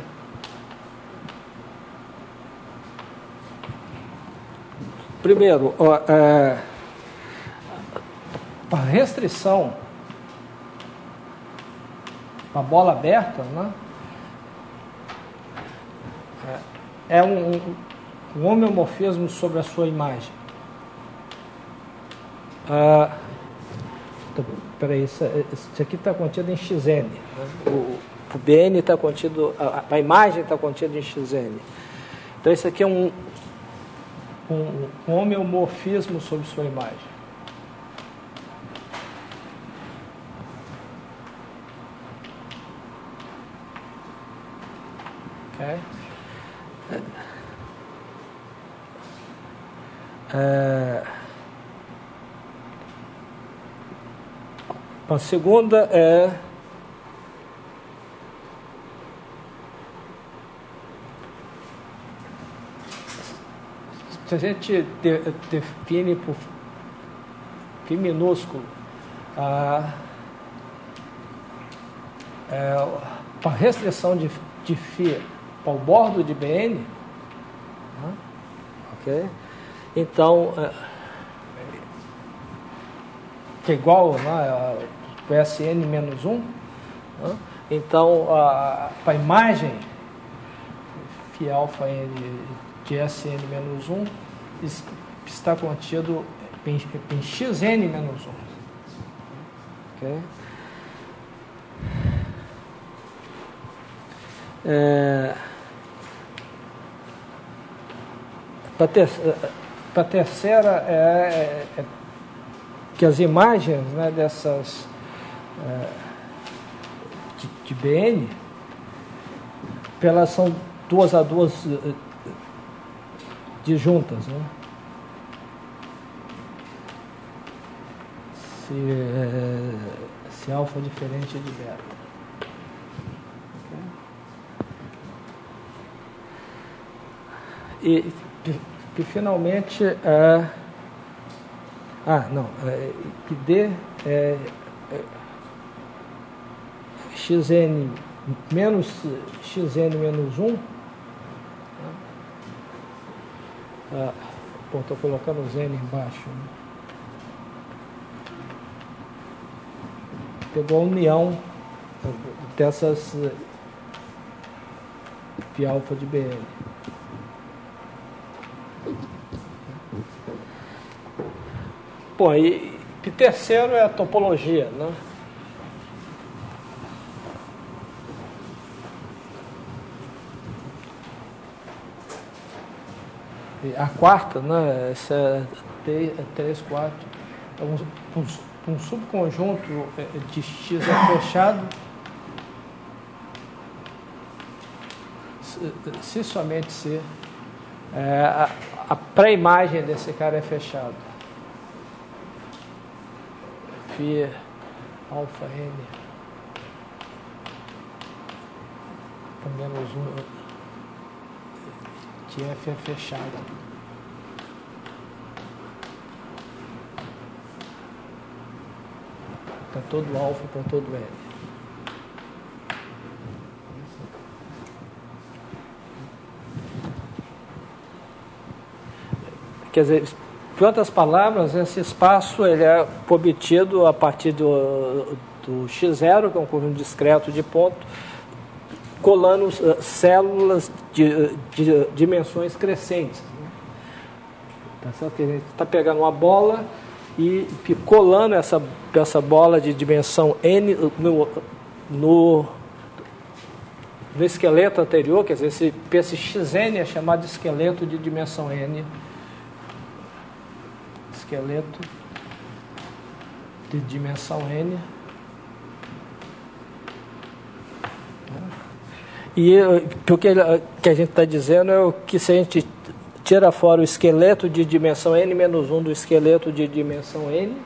primeiro, a restrição a bola aberta, né, é um homeomorfismo sobre a sua imagem. Peraí, isso aqui está contido em XN. Né? O BN está contido, a imagem está contida em XN. Então, isso aqui é um homeomorfismo sobre sua imagem. Okay. A segunda é se a gente define por φ minúsculo a restrição de φ para o bordo de BN, né? Ok? Então, que é igual, né, para SN menos 1, né? Então, para a imagem φ alfa N de SN menos 1 está contido em XN menos 1. Ok? Para a terceira que as imagens, né, dessas de BN, elas são 2 a 2 disjuntas, né? Se alfa é diferente de beta. Okay? E finalmente que D é xn menos xn menos 1. Estou colocando o Z embaixo. Né? Pegou a união dessas φ alfa de BN. Bom, e terceiro é a topologia, né? E a quarta, né? Essa é 3, 4. Então, um subconjunto de X fechado, se somente se a pré-imagem desse cara é fechada. Φ alfa N menos 1 de F é fechada. Para todo alfa, para todo N. Quer dizer, por outras palavras, esse espaço ele é obtido a partir do x0, que é um conjunto discreto de ponto, colando células de dimensões crescentes. Tá certo? Que a gente está pegando uma bola e colando essa bola de dimensão n no esqueleto anterior, quer dizer, esse xn é chamado de esqueleto de dimensão n. Esqueleto de dimensão n. E o que a gente está dizendo é que se a gente tira fora o esqueleto de dimensão n-1 do esqueleto de dimensão n,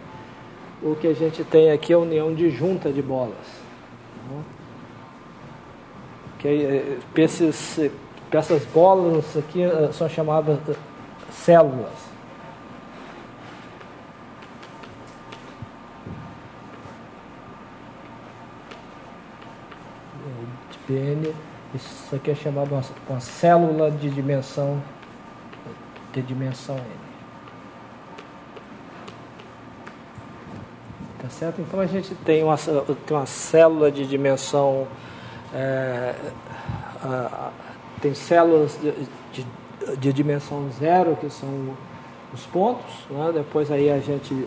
o que a gente tem aqui é a união disjunta de bolas. Essas bolas aqui são chamadas células. De BN Isso aqui é chamado uma célula de dimensão N. Tá certo? Então a gente tem uma célula de dimensão, tem células de dimensão 0, que são os pontos, né? Depois aí a gente,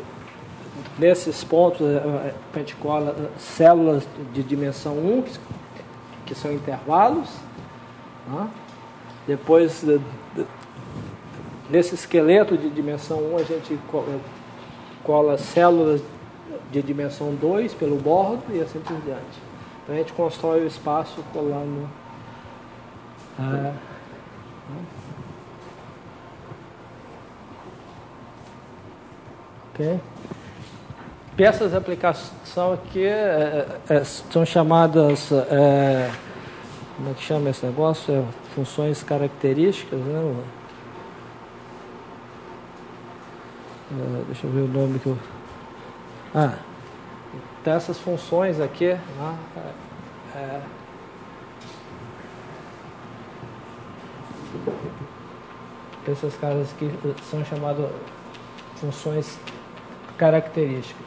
nesses pontos, a gente cola células de dimensão 1, que são intervalos, né? Depois, nesse esqueleto de dimensão 1, a gente cola células de dimensão 2 pelo bordo e assim por diante. Então a gente constrói o espaço colando. Ok? Peças de aplicação aqui são chamadas, como é que chama esse negócio? Funções características, né? Deixa eu ver o nome que eu... Então essas funções aqui, né? Essas caras aqui são chamadas funções características.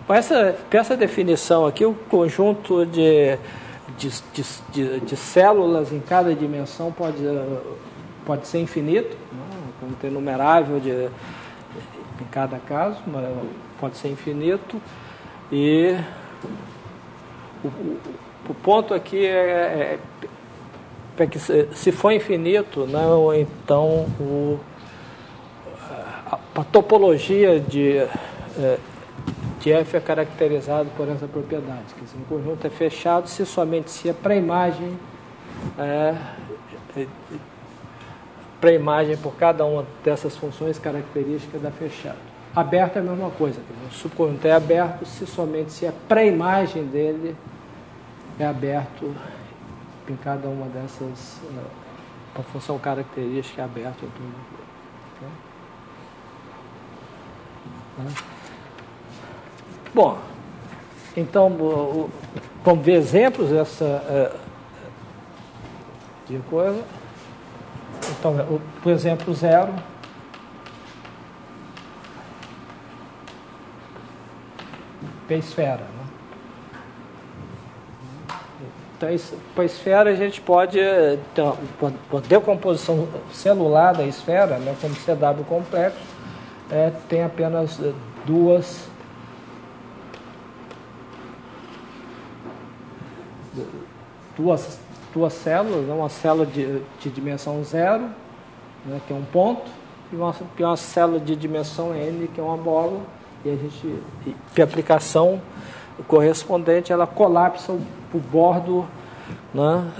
Com essa definição aqui, o conjunto de células em cada dimensão pode ser infinito, não tem numerável em cada caso, mas pode ser infinito. E o ponto aqui é que se for infinito, não, então a topologia de F é caracterizado por essa propriedade, que o conjunto é fechado somente se a pré-imagem por cada uma dessas funções características da fechado. Aberto é a mesma coisa, o subconjunto é aberto somente se a pré-imagem dele é aberto em cada uma dessas, a função característica é aberta em tudo. Okay? Bom, então vamos ver exemplos dessa de coisa. Então, por exemplo, 0. P-esfera. Né? Então, para a esfera a gente pode ter uma decomposição celular da esfera, né, como CW complexo, tem apenas duas células, né? Uma célula de dimensão 0, né, que é um ponto, e uma célula de dimensão N, que é uma bola, e a aplicação correspondente, ela colapsa o bordo, né,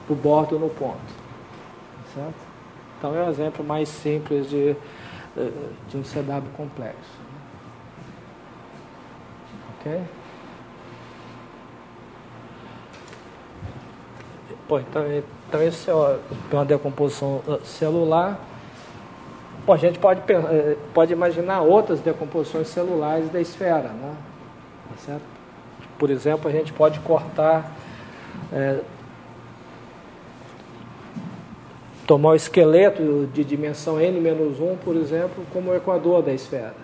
o bordo no ponto. Certo? Então é um exemplo mais simples de um CW complexo. Ok? Bom, então isso é uma decomposição celular. Bom, a gente pode imaginar outras decomposições celulares da esfera, né? Tá certo? Por exemplo, a gente pode cortar, tomar o esqueleto de dimensão n-1, por exemplo, como o equador da esfera.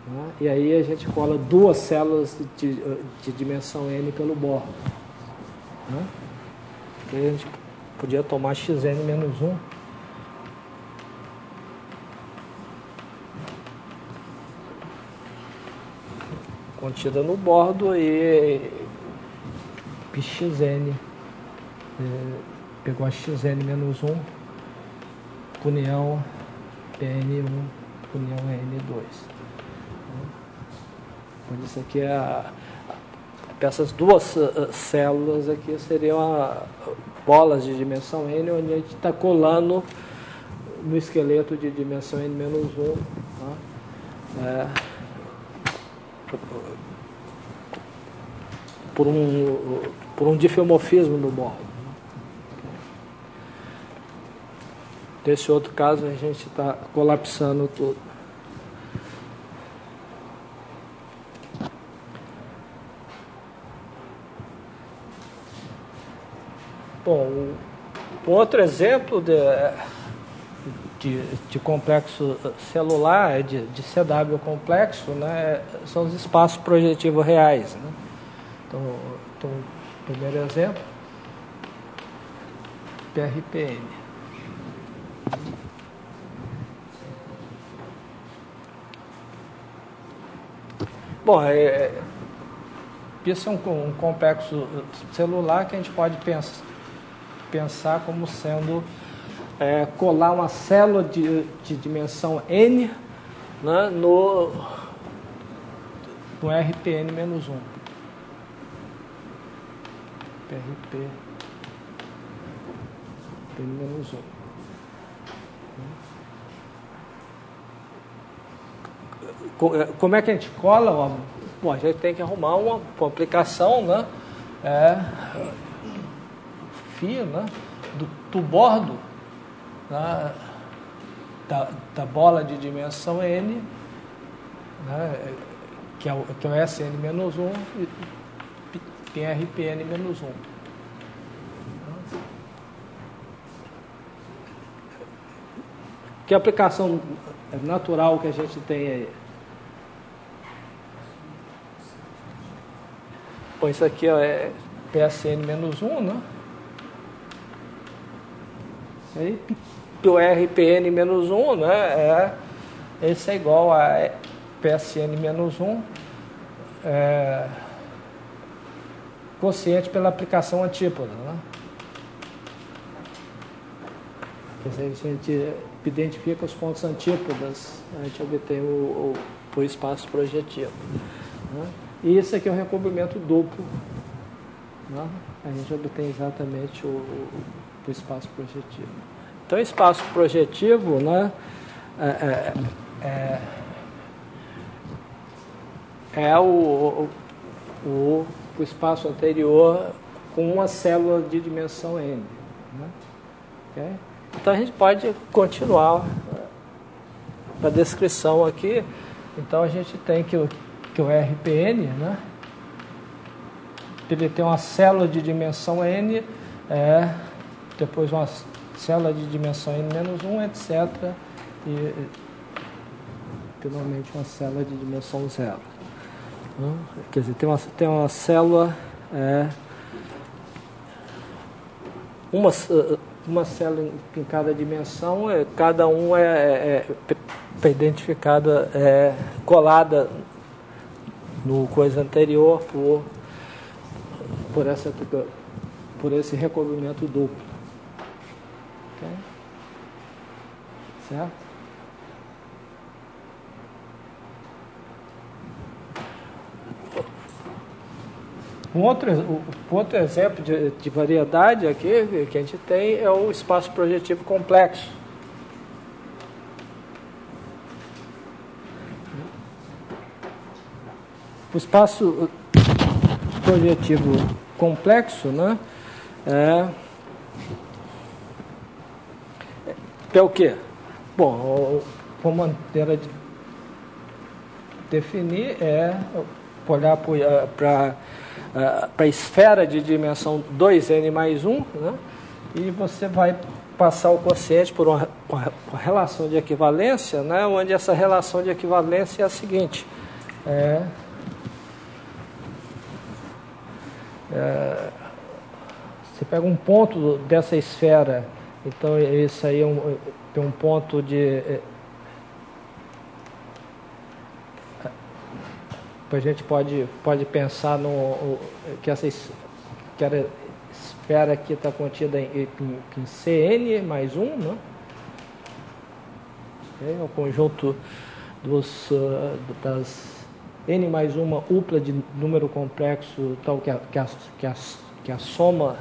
Né? E aí a gente cola duas células de dimensão n pelo bordo. Né? E a gente podia tomar xn-1. Contida no bordo, e xn pegou a xn-1 união pn1 união n2. Então, isso aqui essas duas células aqui seriam bolas de dimensão n, onde a gente está colando no esqueleto de dimensão n-1, né? Por um difeomorfismo no bordo. Desse outro caso, a gente está colapsando tudo. Bom, um outro exemplo de complexo celular, de CW complexo, né, são os espaços projetivos reais. Né? Então, primeiro exemplo, PRPN. Bom, isso é um complexo celular que a gente pode pensar como sendo colar uma célula de dimensão n, né, no RPN-1. PRPN-1. Como é que a gente cola? Bom, a gente tem que arrumar uma aplicação, né? Fio, né? Do bordo, né? da bola de dimensão n, né? que é o SN-1 e PRPN-1. Que aplicação natural que a gente tem aí? Bom, isso aqui é PSN-1, né? Aí, o RPN-1, né? Esse é igual a PSN-1, quociente pela aplicação antípoda, né? Quer dizer, a gente identifica os pontos antípodas, a gente obtém o espaço projetivo. Né? E esse aqui é o recobrimento duplo. Né? A gente obtém exatamente o espaço projetivo. Então, o espaço projetivo, né, é o espaço anterior com uma célula de dimensão n. Né? Okay? Então, a gente pode continuar a descrição aqui. Então, a gente tem que o RPN, né, ele tem uma célula de dimensão n, depois uma célula de dimensão n-1, etc. E, finalmente, uma célula de dimensão 0. Quer dizer, tem uma célula, uma célula em cada dimensão, cada um é identificada, colada no coisa anterior por esse recobrimento duplo. Okay? Certo? Um outro exemplo de variedade aqui que a gente tem é o espaço projetivo complexo. O espaço projetivo complexo, né, é o quê? Bom, uma maneira de definir é olhar para a esfera de dimensão 2n mais 1, né, e você vai passar o quociente por uma relação de equivalência, né, onde essa relação de equivalência é a seguinte. Você pega um ponto dessa esfera, então isso aí tem um ponto de... a gente pode pensar que essa esfera aqui está contida em Cn mais 1, né? É o conjunto das n mais uma upla de número complexo, tal que a soma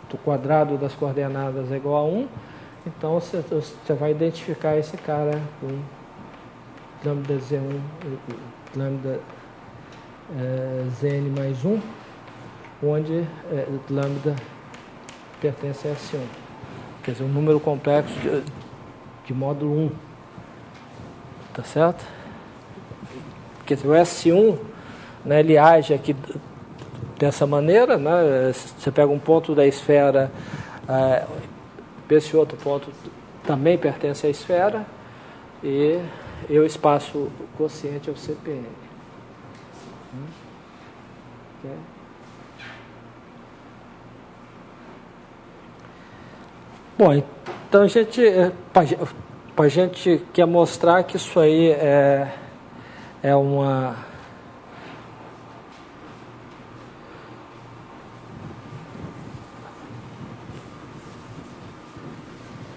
do quadrado das coordenadas é igual a 1. Então, você vai identificar esse cara com lambda Z1 e lambda Zn mais 1, onde lambda pertence a S1. quer dizer, um número complexo de módulo 1. Tá certo? Quer dizer, o S1, né, ele age aqui dessa maneira, né? Você pega um ponto da esfera, esse outro ponto também pertence à esfera, e o espaço quociente é o CPN. Okay. Bom, então a gente quer mostrar que isso aí é uma...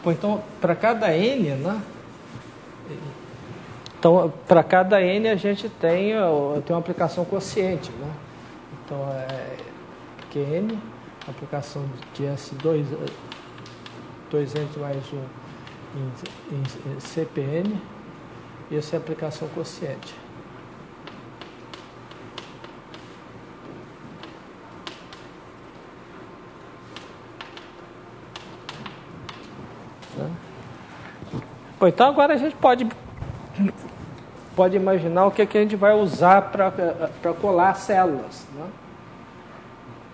Bom, então, para cada N, né? Então, para cada N a gente tem uma aplicação quociente, né? Então, QN, aplicação de S2, 2N mais 1 em CPN, e essa é a aplicação quociente. Bom, então agora a gente pode imaginar o que a gente vai usar para colar células, né?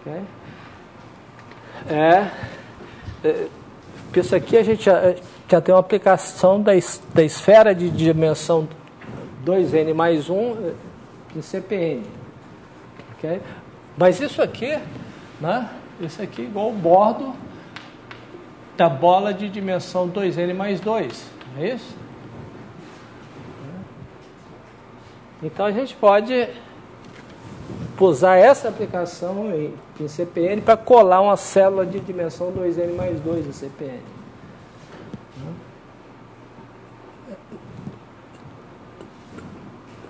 Okay? Isso aqui a gente já tem uma aplicação da esfera de dimensão 2n mais 1 de CPN. Okay? Mas isso aqui, né? Isso aqui é igual ao bordo da bola de dimensão 2n mais 2. Não é isso? Então a gente pode usar essa aplicação em CPN para colar uma célula de dimensão 2n mais 2 em CPN.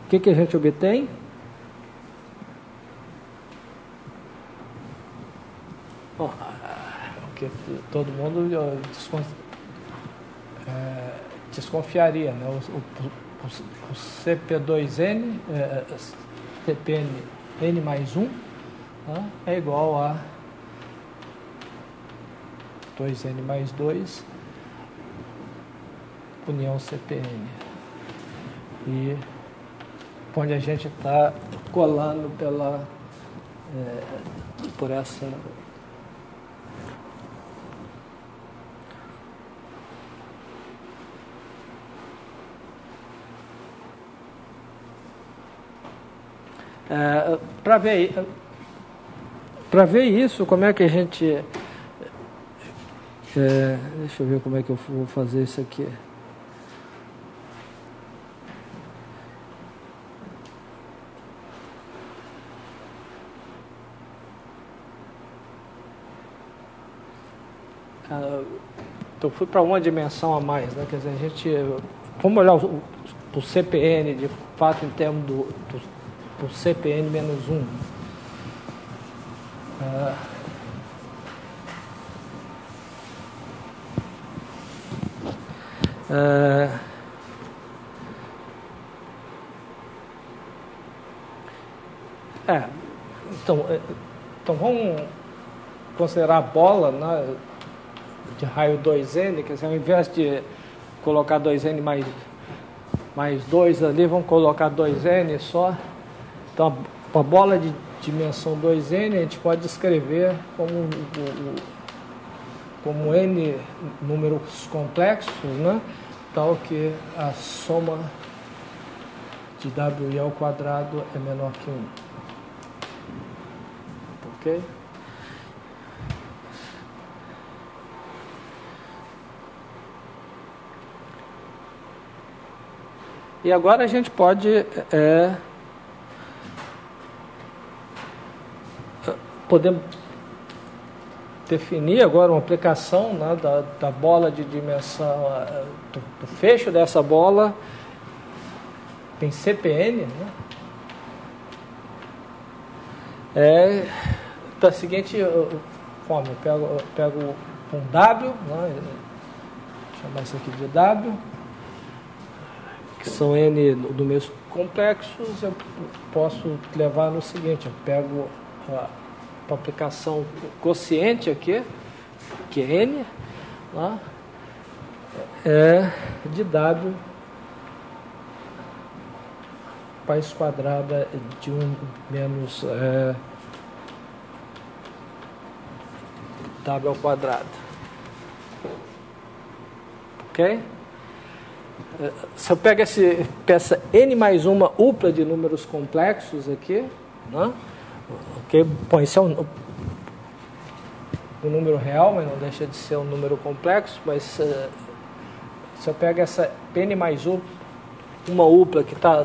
O que a gente obtém? Bom, que todo mundo desconfiaria, né? O CP2N, CPN N mais 1, né? É igual a 2N mais 2 união CPN. E onde a gente está colando por essa... Para ver isso, como é que a gente... deixa eu ver como é que eu vou fazer isso aqui. Então fui para uma dimensão a mais, né? Quer dizer, vamos olhar o CPN de fato em termos do CPN menos 1. Então vamos considerar a bola, né, de raio 2N, quer dizer, ao invés de colocar 2N mais 2 ali, vamos colocar 2N só. Então, a bola de dimensão 2N a gente pode escrever como N números complexos, né? Tal que a soma de WI ao quadrado é menor que 1. Ok? E agora a gente pode podemos definir agora uma aplicação, né, da bola de dimensão, do fecho dessa bola em CPN, né? Da seguinte forma, eu pego um W, né, vou chamar isso aqui de W, que são N números complexos, eu posso levar no seguinte, eu pego a aplicação quociente aqui, que é N, lá, é de W raiz quadrada de 1 menos W ao quadrado. Ok? Se eu pego essa N mais uma upla de números complexos aqui, né? Ok? Bom, esse é um número real, mas não deixa de ser um número complexo, mas se eu pego essa N mais uma upla que está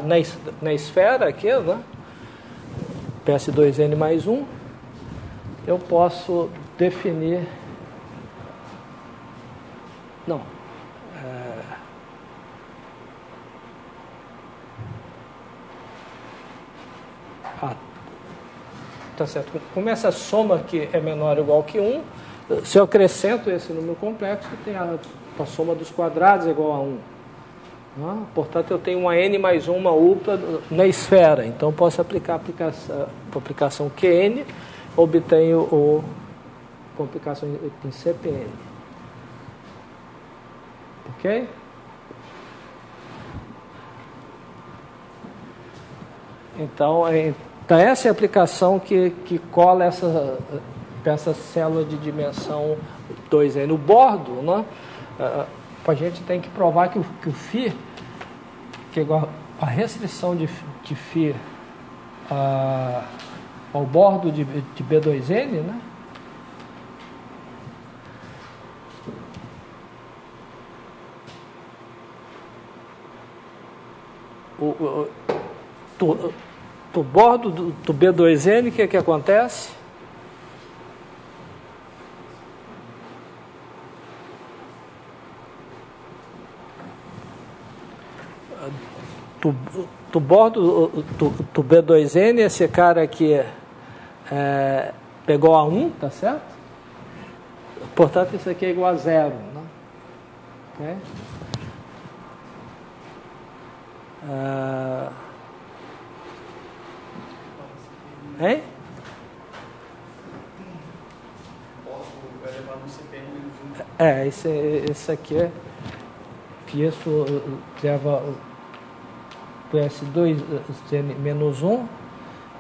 na esfera aqui, né? PS2N mais 1, eu posso definir... Não. Tá certo. Como essa soma aqui é menor ou igual que 1, se eu acrescento esse número complexo, tem a soma dos quadrados é igual a 1. Portanto, eu tenho uma N mais uma upla na esfera. Então, posso aplicar a aplicação QN, obtenho a aplicação em CPN. Ok? Então, essa é a aplicação que cola essa célula de dimensão 2N. No bordo, né, a gente tem que provar que o φ, que é igual a restrição de φ ao bordo de B2N, né? Do bordo do B2N, o que acontece? Do bordo do B2N, esse cara aqui pegou a 1, tá certo? Portanto, isso aqui é igual a 0. Né? Okay? Hein? Esse aqui é que isso leva PS2 menos 1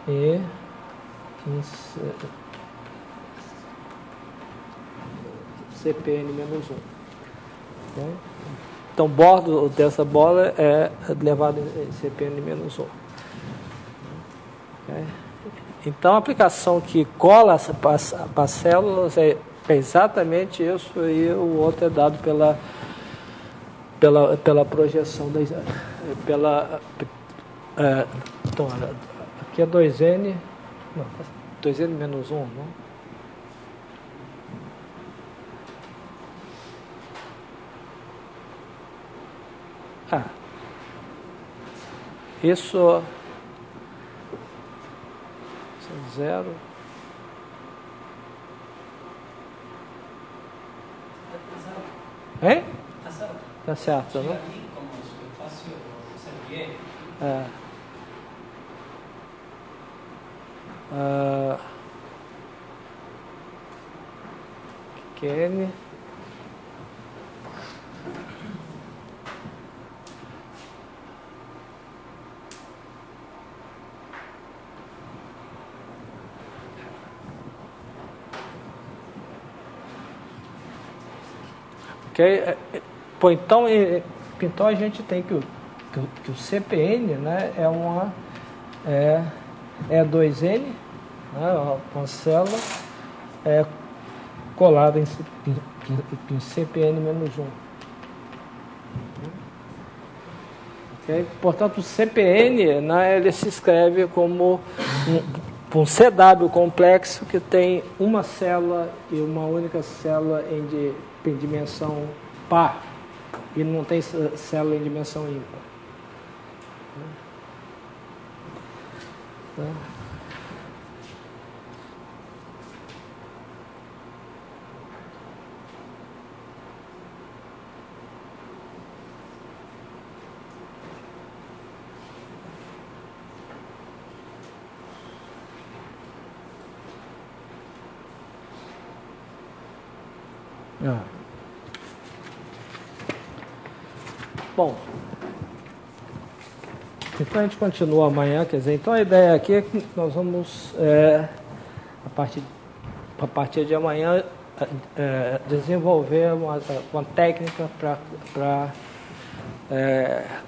e CPN menos 1. Okay? Então, o bordo dessa bola é levado em CPN menos 1. Okay? Então, a aplicação que cola para as células é exatamente isso, e o outro é dado pela projeção então, aqui é 2N, não, 2N menos 1, não? Isso é 0. Hein? Tá certo, não? QN ok? Pô, então a gente tem que o CPN, né, é 2N, né, uma célula colada em CPN menos 1. Okay? Portanto, o CPN, né, ele se escreve como um CW complexo que tem uma célula e uma única célula em dimensão par, e não tem célula em dimensão ímpar. Tá? Bom, então a gente continua amanhã, quer dizer, então a ideia aqui é que nós vamos, a partir de amanhã, desenvolver uma técnica para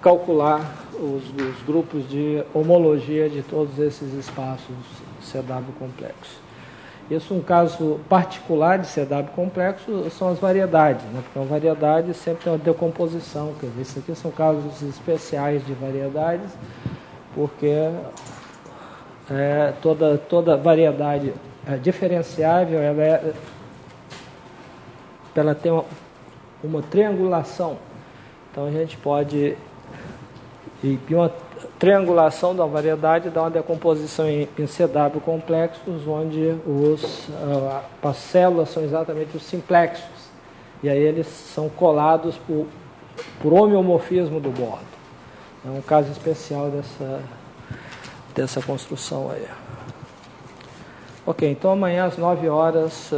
calcular os grupos de homologia de todos esses espaços CW complexos. Isso, um caso particular de CW complexo, são as variedades, né? Porque uma variedade sempre tem uma decomposição, quer dizer, isso aqui são casos especiais de variedades, porque toda variedade diferenciável, ela tem uma triangulação. Então a gente pode, e uma triangulação da variedade dá uma decomposição em CW complexos, onde as células são exatamente os simplexos, e aí eles são colados por homeomorfismo do bordo. É um caso especial dessa construção aí. Ok, então amanhã às 9 horas